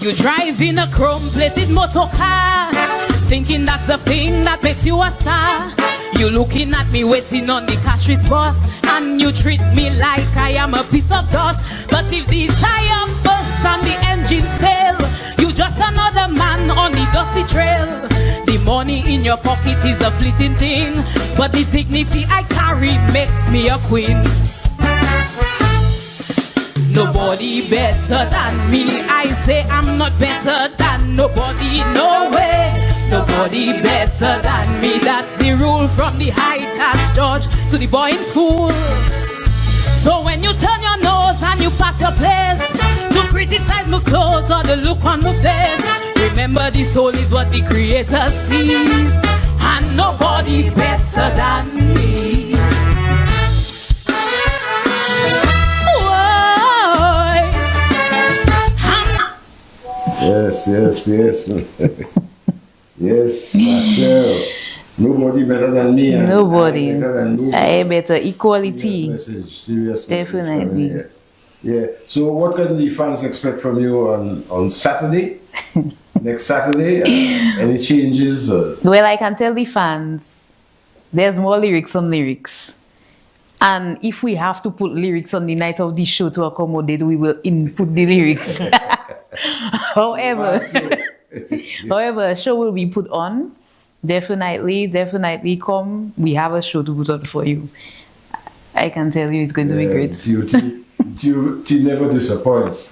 You drive in a chrome-plated motor car, thinking that's the thing that makes you a star. You looking at me waiting on the cash rich bus, and you treat me like I am a piece of dust. But if the tire bursts and the engine fail, you just another man on the dusty trail. The money in your pocket is a fleeting thing, but the dignity I carry makes me a queen. Nobody better than me, I say. I'm not better than nobody, no way. Nobody better than me, that's the rule. From the high tax judge to the boy in school. So when you turn your nose and you pass your place to criticize my clothes or the look on my face, remember the soul is what the Creator sees, and nobody better than me. Yes. Yes, Michelle. Nobody better than me. Nobody. I better equality. Serious message. Definitely. Yeah. So what can the fans expect from you on Saturday? Next Saturday? Any changes? Well, I can tell the fans there's more lyrics on lyrics. And if we have to put lyrics on the night of the show to accommodate, we will input the lyrics. However, a show will be put on. Definitely come. We have a show to put on for you. I can tell you it's going to be great. T never disappoints.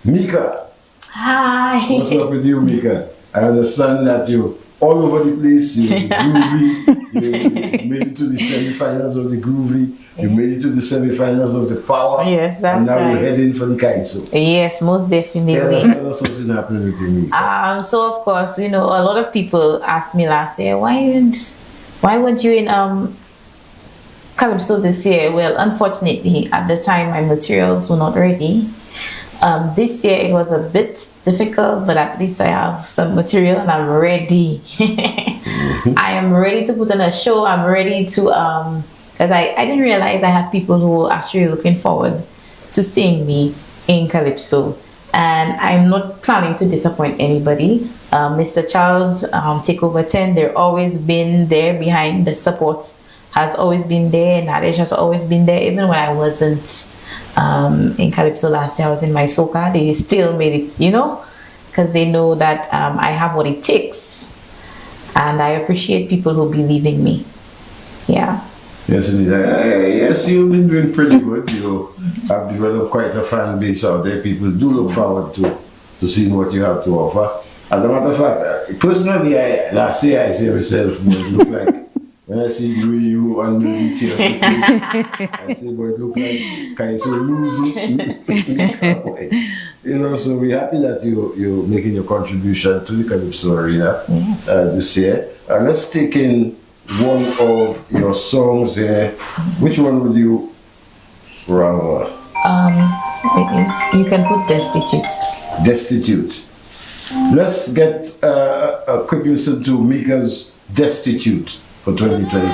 Mika. Hi. What's up with you, Mika? I understand that you're all over the place. You're groovy. You made it to the semi-finals of the groovy. You made it to the semi-finals of the power. Yes, that's and now right. we're heading for the Kaiso. Yes, most definitely. Tell us what's been happening with you, Mika. So of course, a lot of people asked me last year, why weren't you in Calypso this year? Well, unfortunately, at the time my materials were not ready. This year it was a bit difficult, but at least I have some material and I'm ready. I am ready to put on a show. I'm ready to because I didn't realize I had people who were actually looking forward to seeing me in Calypso, and I'm not planning to disappoint anybody. Mr. Charles, Takeover 10, they're always been there behind. The support has always been there. Nadej has always been there, even when I wasn't in Calypso last year. I was in my soca. They still made it, because they know that I have what it takes, and I appreciate people who believe in me. Yeah. Yes, indeed. Yes, you've been doing pretty good. You have developed quite a fan base out there. People do look forward to seeing what you have to offer. As a matter of fact, personally, last year I see myself, boy, it look like, when I see the way you unmute each other, I say, boy, it look like Kaiso losing. So we're happy that you're making your contribution to the Calypso Arena this year. Let's take in one of your songs here. Which one would you rather? You can put Destitute. Destitute. Let's get a quick listen to Mika's Destitute for 2026.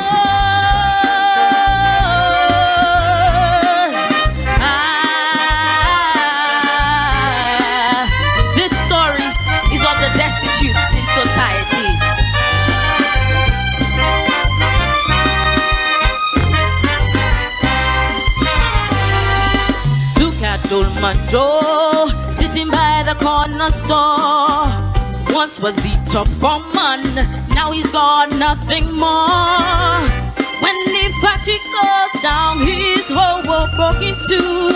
This story is of the destitute in society. Look at old man Joe sitting by the corner store. Once was the top man, now he's got nothing more. When the factory closed down, his whole world broke in two.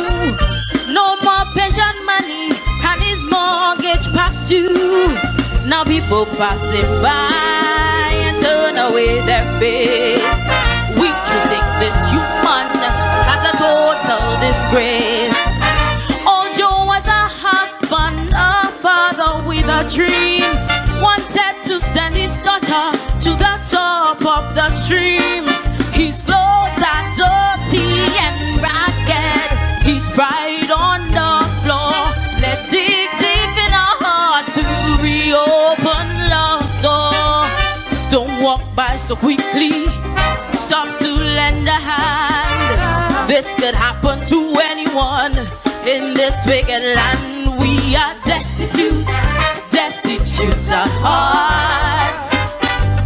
No more pension money, and his mortgage past due. Now people passing by and turn away their face. We treating this human as a total disgrace. Old Joe was a husband, a father with a dream. Wanted to send his daughter to the top of the stream. His clothes are dirty and ragged, his pride on the floor. Let's dig deep in our hearts to reopen love's door. Don't walk by so quickly, stop to lend a hand. This could happen to anyone in this wicked land. We are destitute, destitute of hearts.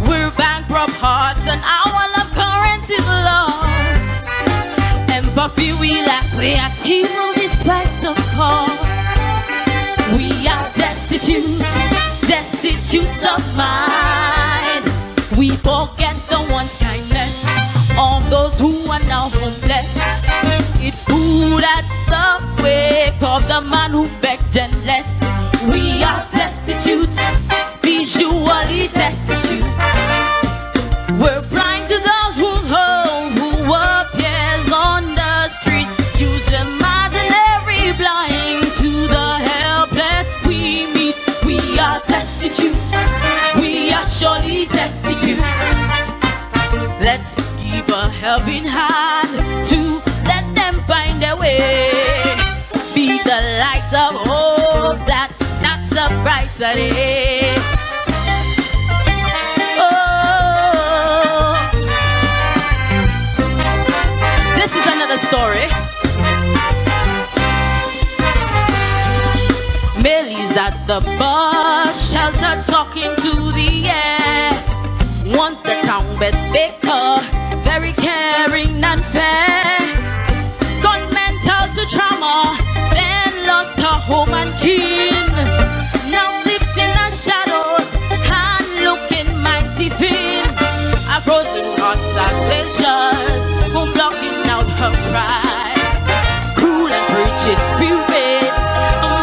We're bankrupt hearts and our love current is lost. Empathy we lack, we are evil despite the cause. We are destitute, destitute of mind. We forget the one's kindness, all those who are now homeless. Eat food at the wake of the man who begged and less. We are destitute, visually destitute. We're blind to those who appears on the street. Use imaginary blind to the helpless we meet. We are destitute, we are surely destitute. Let's give a helping hand to let them find their way. Be the light of hope that starts a brighter day. Oh, this is another story. Millie's at the bus shelter talking to the air. Once the town best baker, very caring and fair. king now sleeps in the shadows and looking mighty thin. A frozen hearts and pleasures who blocking out her pride. Cool and frigid spirit,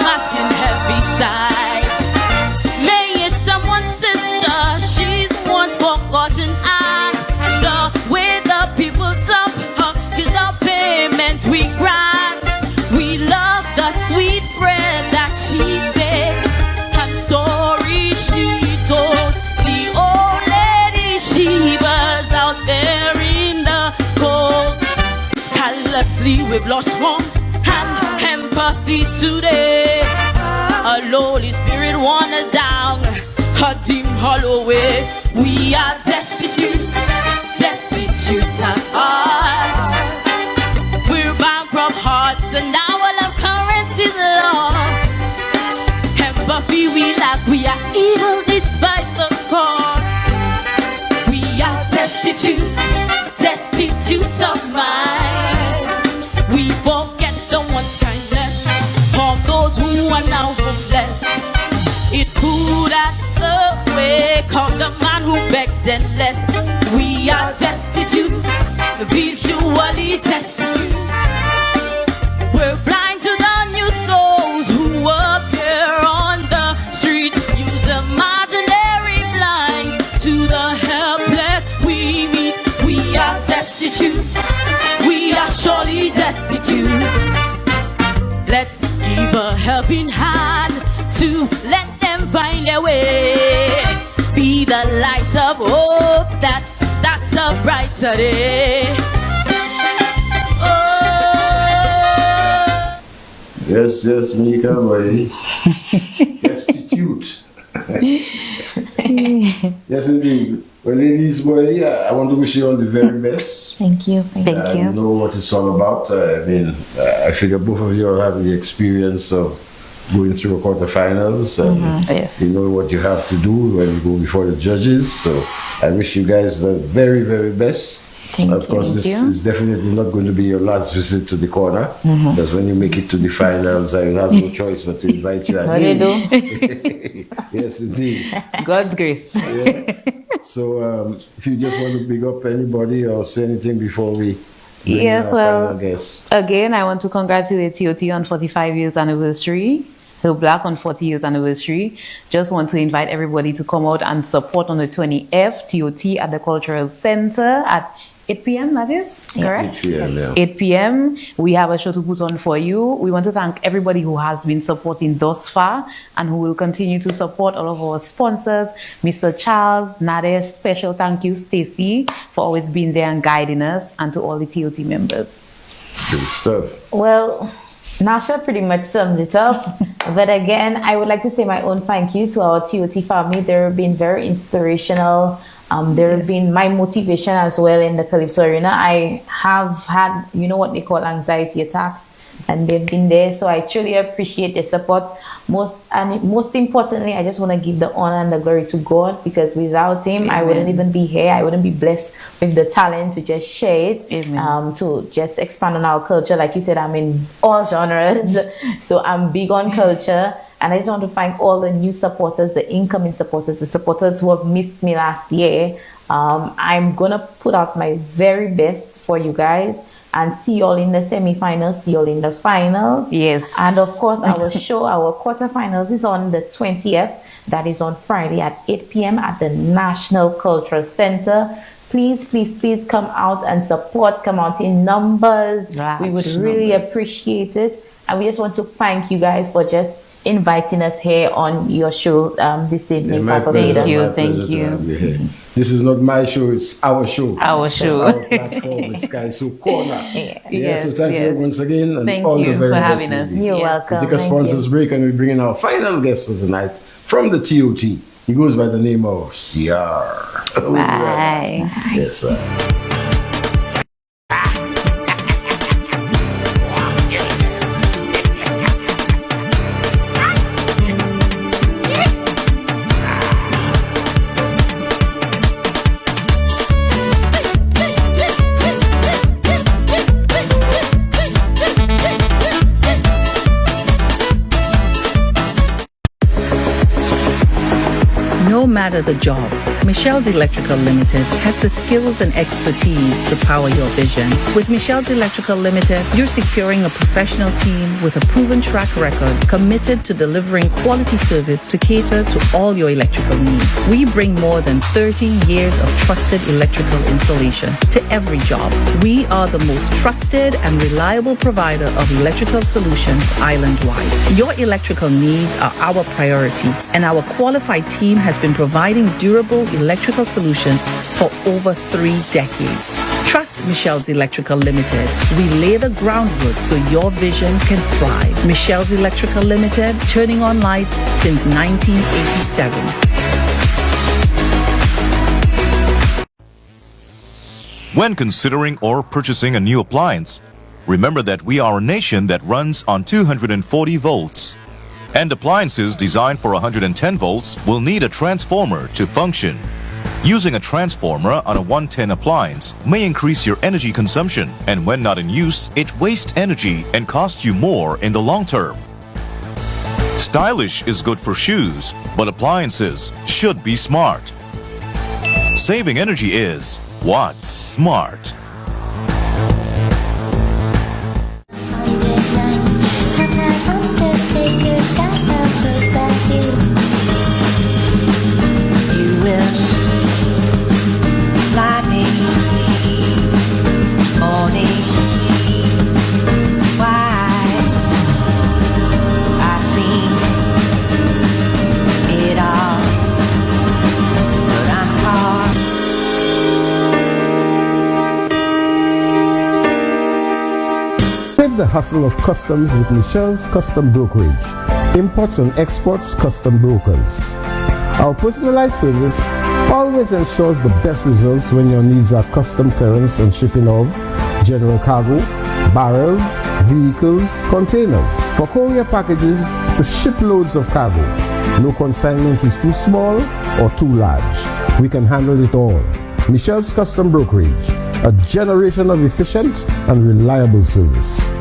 masking heavy side. May it someone's sister, she's once forgotten, and the way the people dump her is a payment we grant. We love the sweet bread that she baked and stories she told. The old lady she was out there in the cold. Callously we've lost warmth and empathy today. A lowly spirit worn us down, a dim hollow way. We are destitute, destitute at heart. We're bankrupt hearts and our love currency's lost. Empathy we lack, we are evil despite the cost. We are destitute, destitute of mind. We forget the one's kindness of those who are now homeless. It put at the wake of the man who begged and left. We are destitute, visually destitute. We're blind to the new souls who appear on the street. Use imaginary blind to the helpless we meet. We are destitute, we are surely destitute. Let's give a helping hand to let them find their way. Be the light of hope that starts a brighter day. Yes, yes, Mika, boy. Destitute. Yes, indeed. Well, ladies, boy, I want to wish you all the very best. Thank you. Thank You know what it's all about. I figure both of you all have the experience of going through a quarterfinals. Yes. You know what you have to do when you go before the judges. So I wish you guys the very, very best. Of course, this is definitely not going to be your last visit to the corner. Because when you make it to the finals, I will have no choice but to invite you again. What do you do? Yes, indeed. God's grace. Yeah. So if you just want to pick up anybody or say anything before we bring Yes, our well, final guest. again, I want to congratulate TOT on 45 years anniversary. Hill Black on 40 years anniversary. Just want to invite everybody to come out and support on the 20th TOT at the Cultural Center at 8 p.m. That is correct? 8 p.m. Yeah. 8 p.m. We have a show to put on for you. We want to thank everybody who has been supporting thus far and who will continue to support all of our sponsors. Mr. Charles, Nader, special thank you, Stacy, for always being there and guiding us, and to all the TOT members. Good stuff. Well, Nasha pretty much summed it up. But again, I would like to say my own thank you to our TOT family. They've been very inspirational. They've been my motivation as well in the Calypso arena. I have had, you know what they call anxiety attacks, and they've been there. So I truly appreciate their support. Most importantly, I just want to give the honor and the glory to God, because without Him, I wouldn't even be here. I wouldn't be blessed with the talent to just share it, to just expand on our culture. Like you said, I'm in all genres, so I'm big on culture. And I just want to thank all the new supporters, the incoming supporters, the supporters who have missed me last year. I'm going to put out my very best for you guys, and see you all in the semi-finals, see you all in the finals. Yes. And of course, our show, our quarterfinals is on the 20th. That is on Friday at 8 p.m. at the National Cultural Center. Please, please, please come out and support. Come out in numbers. We would really appreciate it. And we just want to thank you guys for just inviting us here on your show this evening. Thank you. This is not my show, it's our show. Our show. It's our platform, it's Skyso Corner. So thank you once again. And Thank all you the very for best, having us. ladies. You're welcome. We take a Thank sponsors break and we bring in our final guest for tonight from the TOT. He goes by the name of CR. Bye. Yes, sir. No matter the job, Michelle's Electrical Limited has the skills and expertise to power your vision. With Michelle's Electrical Limited, you're securing a professional team with a proven track record committed to delivering quality service to cater to all your electrical needs. We bring more than 30 years of trusted electrical installation to every job. We are the most trusted and reliable provider of electrical solutions island-wide. Your electrical needs are our priority, and our qualified team has been providing durable electrical solutions for over 3 decades. Trust Michelle's Electrical Limited. We lay the groundwork so your vision can thrive. Michelle's Electrical Limited, turning on lights since 1987. When considering or purchasing a new appliance, remember that we are a nation that runs on 240 volts. And appliances designed for 110 volts will need a transformer to function. Using a transformer on a 110 appliance may increase your energy consumption, and when not in use, it wastes energy and costs you more in the long term. Stylish is good for shoes, but appliances should be smart. Saving energy is what's smart. The hustle of customs with Michelle's Custom Brokerage, imports and exports custom brokers. Our personalized service always ensures the best results when your needs are custom clearance and shipping of general cargo, barrels, vehicles, containers. For courier packages to ship loads of cargo, no consignment is too small or too large. We can handle it all. Michelle's Custom Brokerage, a generation of efficient and reliable service.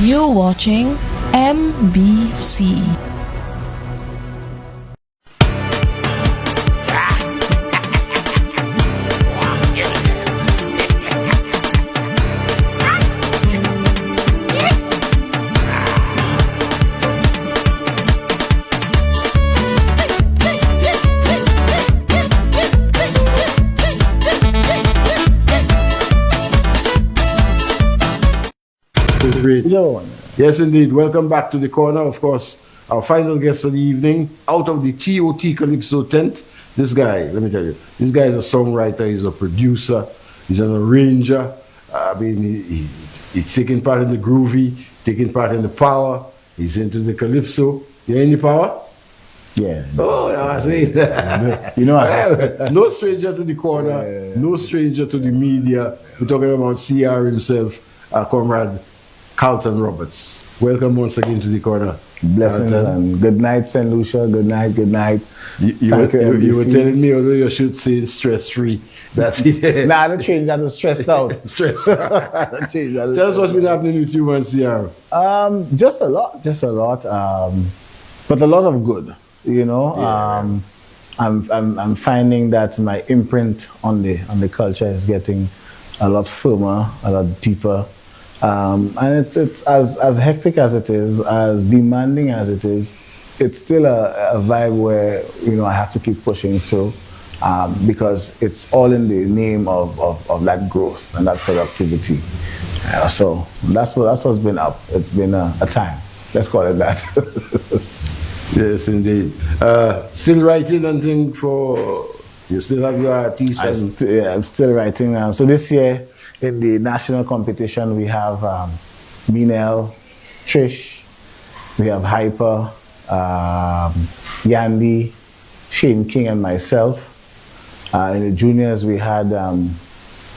You're watching MBC. Great. Yes, indeed. Welcome back to the corner. Of course, our final guest for the evening, out of the TOT Calypso tent. This guy, let me tell you, this guy is a songwriter, he's a producer, he's an arranger. He's taking part in the groovy, taking part in the power. He's into the Calypso. You in the power? Yeah. Oh, I see. You know, I no stranger to the corner, no stranger to the media. We're talking about CR himself, our comrade Carlton Roberts. Welcome once again to the corner. Blessings and good night, St. Lucia. Good night, good night. You were telling me, although you should say stress-free. That's it. Nah, I don't change that to stressed out. Stress. Tell us what's been happening with you and CR. Just a lot. But a lot of good, you know. Yeah. I'm finding that my imprint on the culture is getting a lot firmer, a lot deeper. And it's as hectic as it is, as demanding as it is, it's still a vibe where, you know, I have to keep pushing through because it's all in the name of that growth and that productivity. So that's what's been up. It's been a time. Let's call it that. Yes, indeed. Still writing anything for... You still have your artists? I'm still writing. So this year, in the national competition, we have Minel, Trish, we have Hyper, Yandy, Shane King, and myself. In the juniors, we had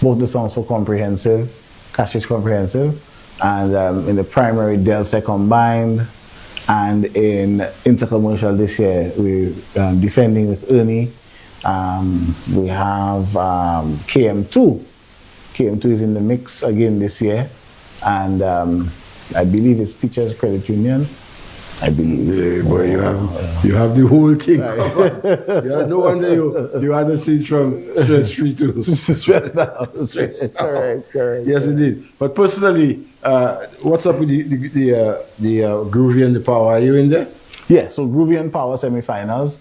both the songs for Comprehensive, Cashfish Comprehensive, and in the primary, Delse Combined, and in Intercommercial this year, we're defending with Ernie. We have KM2. KM2 is in the mix again this year. and I believe it's Teachers Credit Union. I believe. Yeah, boy, you have the whole thing covered. No wonder you had a seat from stress free to stress down. Correct. Yes, indeed. But personally, what's up with the Groovy and the Power? Are you in there? Yeah. So Groovy and Power semifinals.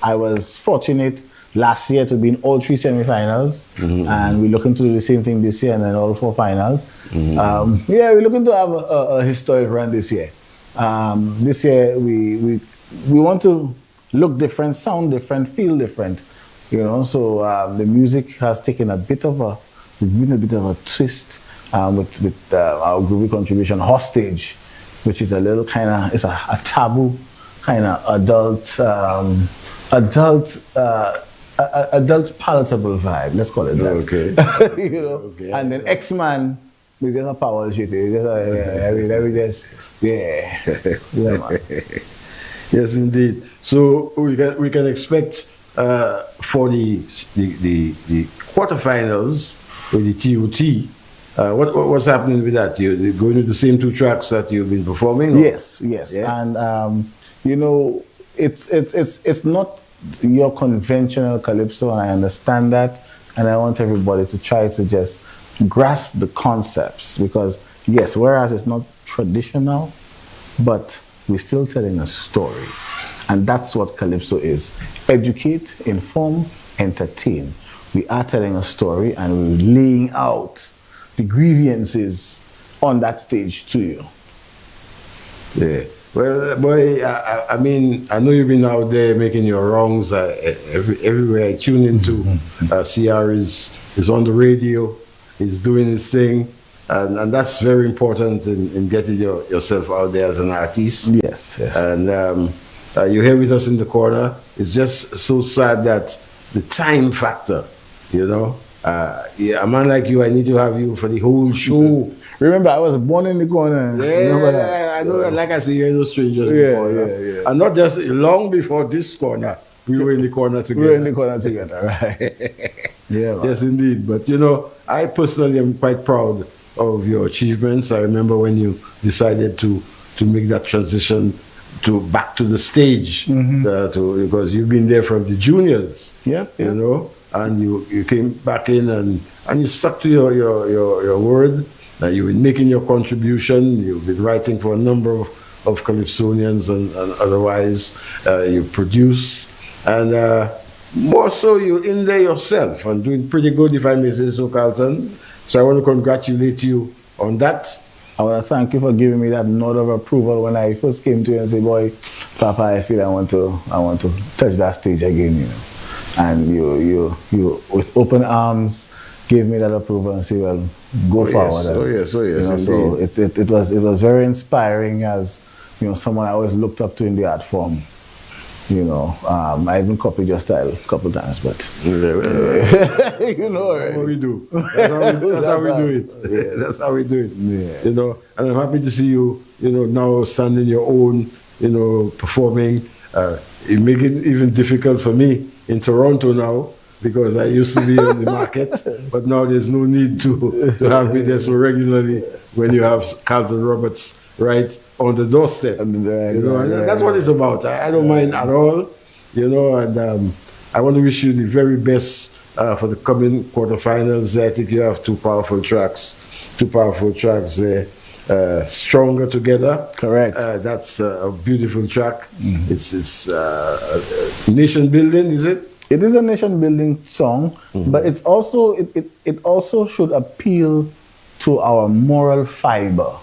I was fortunate last year to be in all 3 semifinals, and we're looking to do the same thing this year and then all 4 finals. We're looking to have a historic run this year. This year we want to look different, sound different, feel different, you know. So the music has taken a bit of a twist with our Groovy contribution, Hostage, which is a little kind of, it's a taboo kind of adult palatable vibe. Let's call it that. Okay. You know. Okay. And then X-Man is just a power shit. Yeah, man. Yes, indeed. So we can expect for the quarterfinals with the TOT. What's happening with that? You're going with the same 2 tracks that you've been performing? Or? Yes. Yeah. And you know, it's not your conventional calypso, and I understand that, and I want everybody to try to just grasp the concepts, because yes, whereas it's not traditional, but we're still telling a story, and that's what calypso is: educate, inform, entertain. We are telling a story, and we're laying out the grievances on that stage to you. Yeah. Well, boy, I mean, I know you've been out there making your wrongs everywhere I tune into. CR is on the radio, he's doing his thing, and that's very important in getting yourself out there as an artist. Yes. And you're here with us in the corner. It's just so sad that the time factor, you know. A man like you, I need to have you for the whole show. Remember, I was born in the corner. Yeah, I know. Like I say, you're no stranger. Yeah. And not just long before this corner, we were in the corner together. Right? Yeah. Man. Yes, indeed. But you know, I personally am quite proud of your achievements. I remember when you decided to make that transition back to the stage, because you've been there from the juniors. Yeah. You know, and you came back in and you stuck to your word. You've been making your contribution. You've been writing for a number of Calypsonians and otherwise. You produce, and more so you're in there yourself and doing pretty good, if I may say so, Carlton. So I want to congratulate you on that. I want to thank you for giving me that nod of approval when I first came to you and said, "Boy, Papa, I feel I want to touch that stage again," you know. And you with open arms gave me that approval and say, "Well, go forward." Yes. You know, so it was very inspiring, as you know, someone I always looked up to in the art form. You know, I even copied your style a couple of times, but you know, that's what we do. That's how we do it. Yeah. That's how we do it. Yeah. You know, and I'm happy to see you. You know, now standing your own. You know, performing. It makes it even difficult for me in Toronto now, because I used to be in the market, but now there's no need to have me there so regularly when you have Carlton Roberts right on the doorstep. You know, and that's what it's about. I don't mind at all, you know, and I want to wish you the very best for the coming quarterfinals. I think you have two powerful tracks there. Stronger Together. Correct. That's a beautiful track. It's nation building, is it? It is a nation building song, but it's also it also should appeal to our moral fiber,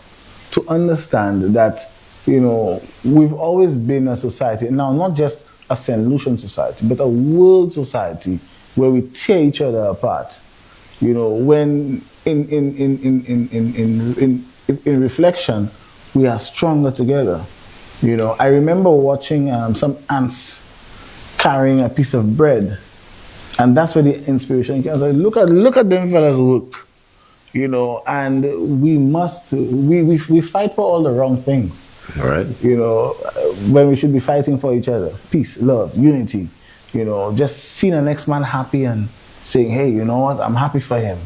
to understand that, you know, we've always been a society now, not just a St. Lucian society, but a world society where we tear each other apart. You know, when in reflection, we are stronger together. You know, I remember watching some ants carrying a piece of bread, and that's where the inspiration came. I was like, look at them fellas work, you know, and we fight for all the wrong things. All right. You know, when we should be fighting for each other, peace, love, unity. You know, just seeing the next man happy and saying, hey, you know what, I'm happy for him.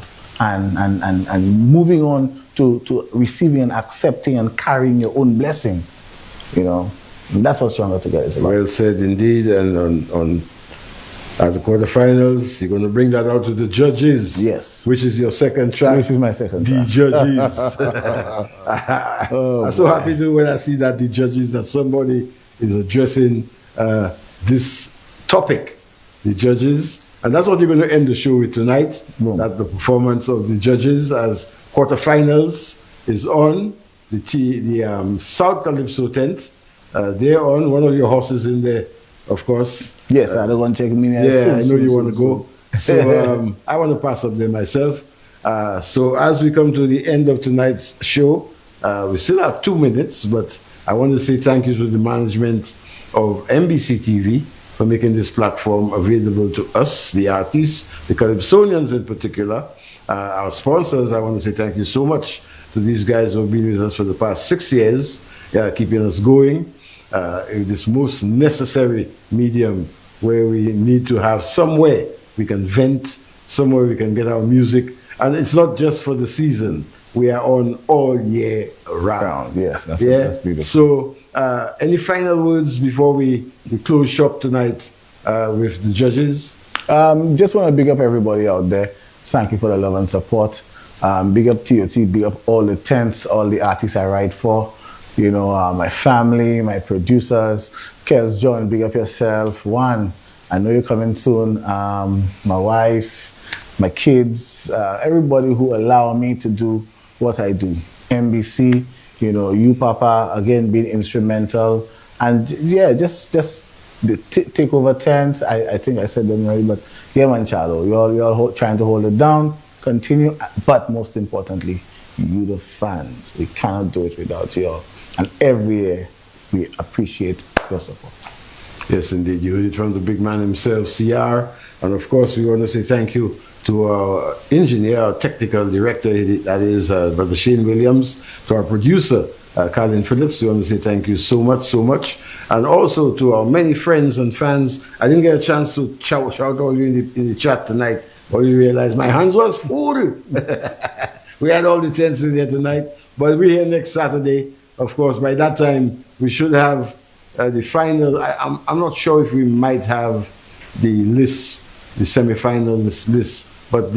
and moving on to receiving and accepting and carrying your own blessing. You know, and that's what Stronger Together is about. Well said indeed. And on at the quarterfinals, you're going to bring that out to the judges. Yes. Which is your second track? Which is my second track. The judges. I'm so happy to when I see that the judges, that somebody is addressing this topic, the judges. And that's what you're going to end the show with tonight. That the performance of the judges as quarterfinals is on. The South Calypso tent. They're on. One of your horses in there, of course. Yes, I don't want to check me. Yeah, I know you want to go. So I want to pass up there myself. So as we come to the end of tonight's show, we still have 2 minutes, but I want to say thank you to the management of MBC TV for making this platform available to us, the artists, the Calypsonians in particular. Our sponsors, I want to say thank you so much to these guys who have been with us for the past 6 years, keeping us going in this most necessary medium where we need to have somewhere we can vent, somewhere we can get our music. And it's not just for the season. We are on all year round. Yes, that's beautiful. So any final words before we close shop tonight with the judges? Just want to big up everybody out there. Thank you for the love and support. Big up TOT, big up all the tents, all the artists I write for. You know, my family, my producers. Kels John, big up yourself. Juan, I know you're coming soon. My wife, my kids, everybody who allow me to do what I do. MBC, you know, you Papa, again, being instrumental. And yeah, just the takeover tent, I think I said them already, but yeah, man, Charlo, you're all trying to hold it down, continue, but most importantly, you the fans. We cannot do it without you all. And every year, we appreciate your support. Yes, indeed. You heard it from the big man himself, CR. And of course, we want to say thank you to our engineer, our technical director, that is Brother Shane Williams, to our producer, Colin Phillips. We want to say thank you so much, so much. And also to our many friends and fans. I didn't get a chance to shout all you in the chat tonight, but you realize my hands was full. We had all the tents in there tonight, but we're here next Saturday. Of course, by that time, we should have the final. I'm not sure if we might have the list, the semi-final list, but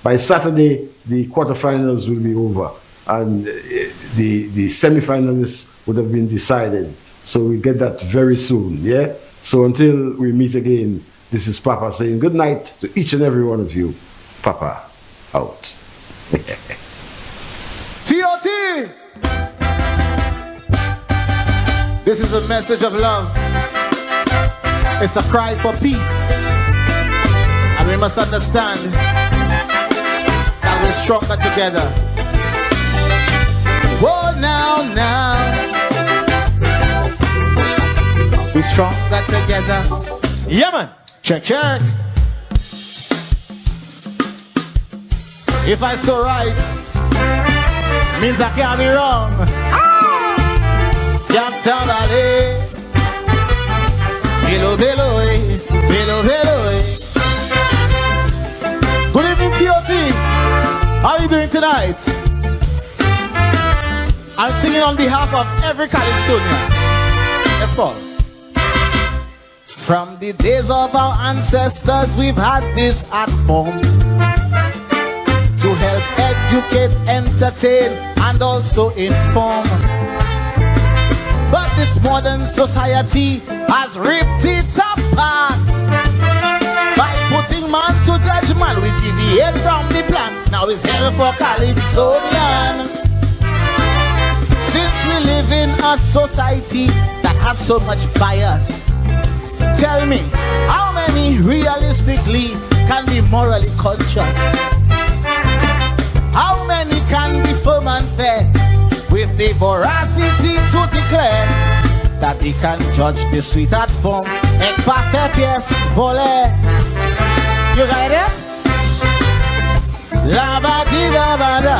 by Saturday, the quarterfinals will be over, and the semi-finalists would have been decided. So we'll get that very soon, yeah? So until we meet again, this is Papa saying good night to each and every one of you. Papa, out. TOT! This is a message of love. It's a cry for peace. And we must understand that we're stronger together. Whoa, now. We're stronger together. Yeah, man. Check. If I so right, means I can't be wrong. Captain Valley, Bello. Good evening, TOT. How are you doing tonight? I'm singing on behalf of every Calypsonian. Let's go. From the days of our ancestors, we've had this art form to help educate, entertain, and also inform. But this modern society has ripped it apart. By putting man to judgment, we deviate from the plan. Now it's hell for Calypsonian. Since we live in a society that has so much bias, tell me, how many realistically can be morally conscious? How many can be firm and fair with the veracity to declare that we can judge the sweetheart form? Ek parfait pièce volée. You got it? La badida bada.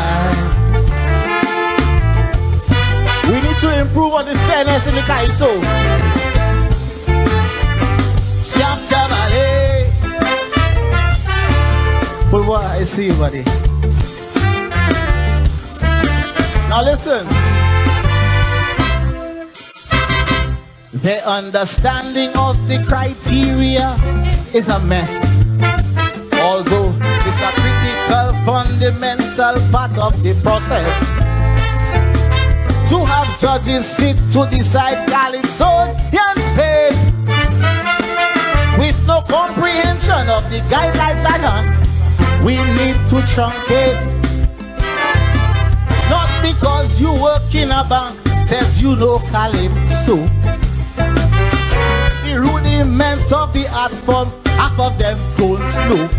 We need to improve on the fairness in the Kaiso. Scapta Valley. Full boy, I see you, buddy. Now listen. The understanding of the criteria is a mess. Although it's a critical, fundamental part of the process. To have judges sit to decide Calypsonians' fate with no comprehension of the guidelines at hand, we need to truncate. Not because you work in a bank says you know Calypso. The rudiments of the art form, half of them don't know.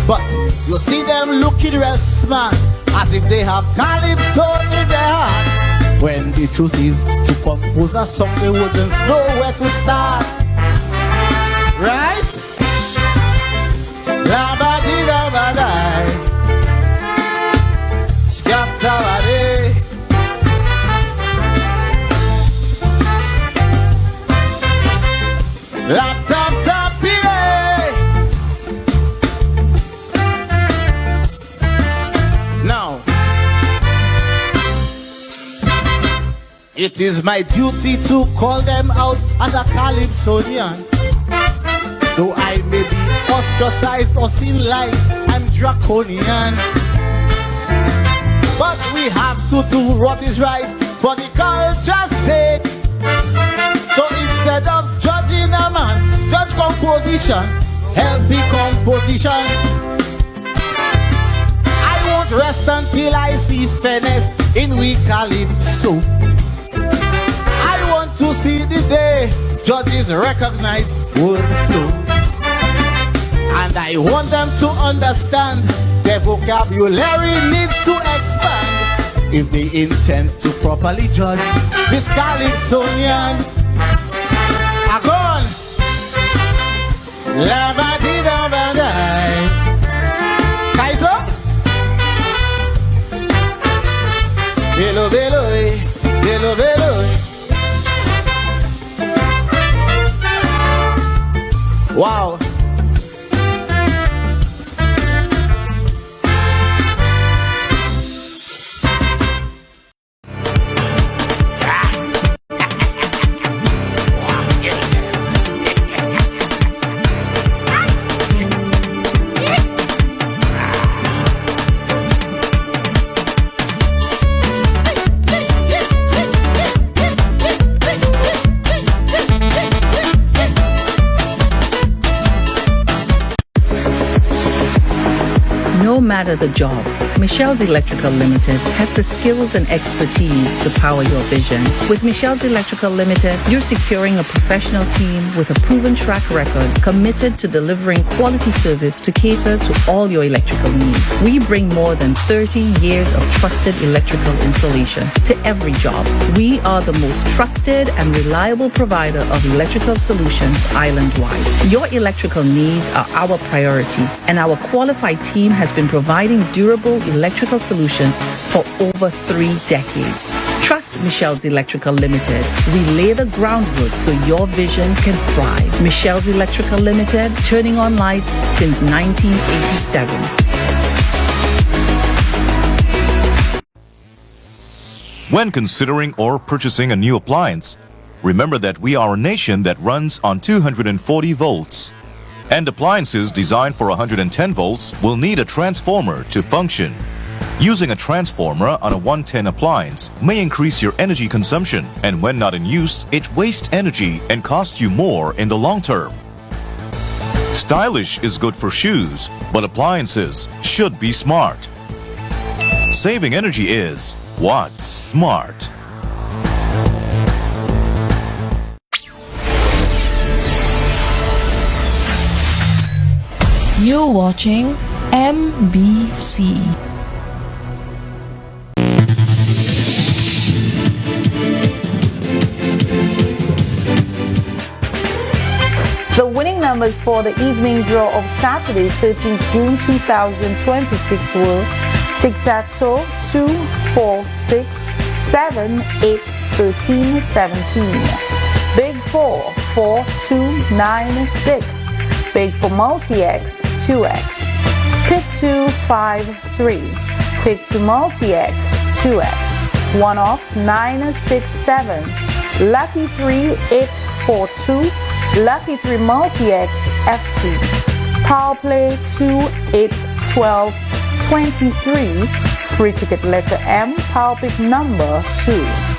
But you see them looking real smart, as if they have Calypso in their heart. When the truth is, to compose a song they wouldn't know where to start. Right? La-ba-dee-da-ba-dai, scat-a-ba-dee. La-tap-tap-dee-day. Now, it is my duty to call them out as a Calypsonian. Though I may be ostracized or seem like I'm draconian, but we have to do what is right for the culture's sake. So instead of judging a man, judge composition, healthy composition. I won't rest until I see fairness in we Calypso. I want to see the day judges recognize word flow. And I want them to understand their vocabulary needs to expand if they intend to properly judge this Calypsonian. Agon! La-ba-dee-da-ba-dai. Kaiser? Bello, bello, bello, bello. Wow. No matter the job, Michelle's Electrical Limited has the skills and expertise to power your vision. With Michelle's Electrical Limited, you're securing a professional team with a proven track record committed to delivering quality service to cater to all your electrical needs. We bring more than 30 years of trusted electrical installation to every job. We are the most trusted and reliable provider of electrical solutions island-wide. Your electrical needs are our priority, and our qualified team has been providing durable electrical solutions for over 3 decades. Trust Michelle's Electrical Limited. We lay the groundwork so your vision can thrive. Michelle's Electrical Limited, turning on lights since 1987. When considering or purchasing a new appliance, remember that we are a nation that runs on 240 volts. And appliances designed for 110 volts will need a transformer to function. Using a transformer on a 110 appliance may increase your energy consumption, and when not in use, it wastes energy and costs you more in the long term. Stylish is good for shoes, but appliances should be smart. Saving energy is what's smart. You're watching MBC. The winning numbers for the evening draw of Saturday, 13th June 2026 were tic-tac-toe, 2, 4, 6, 7, 8, 13, 17. Big 4, 4, 2, 9, 6. Big for multi-X, 2X. Pick 2, 5, 3. Pick 2 multi-X, 2X. 1 off 967. Lucky 3 842. Lucky 3 multi-X FT. Power play 2 8 12 23. Free ticket letter M. Power pick number 2.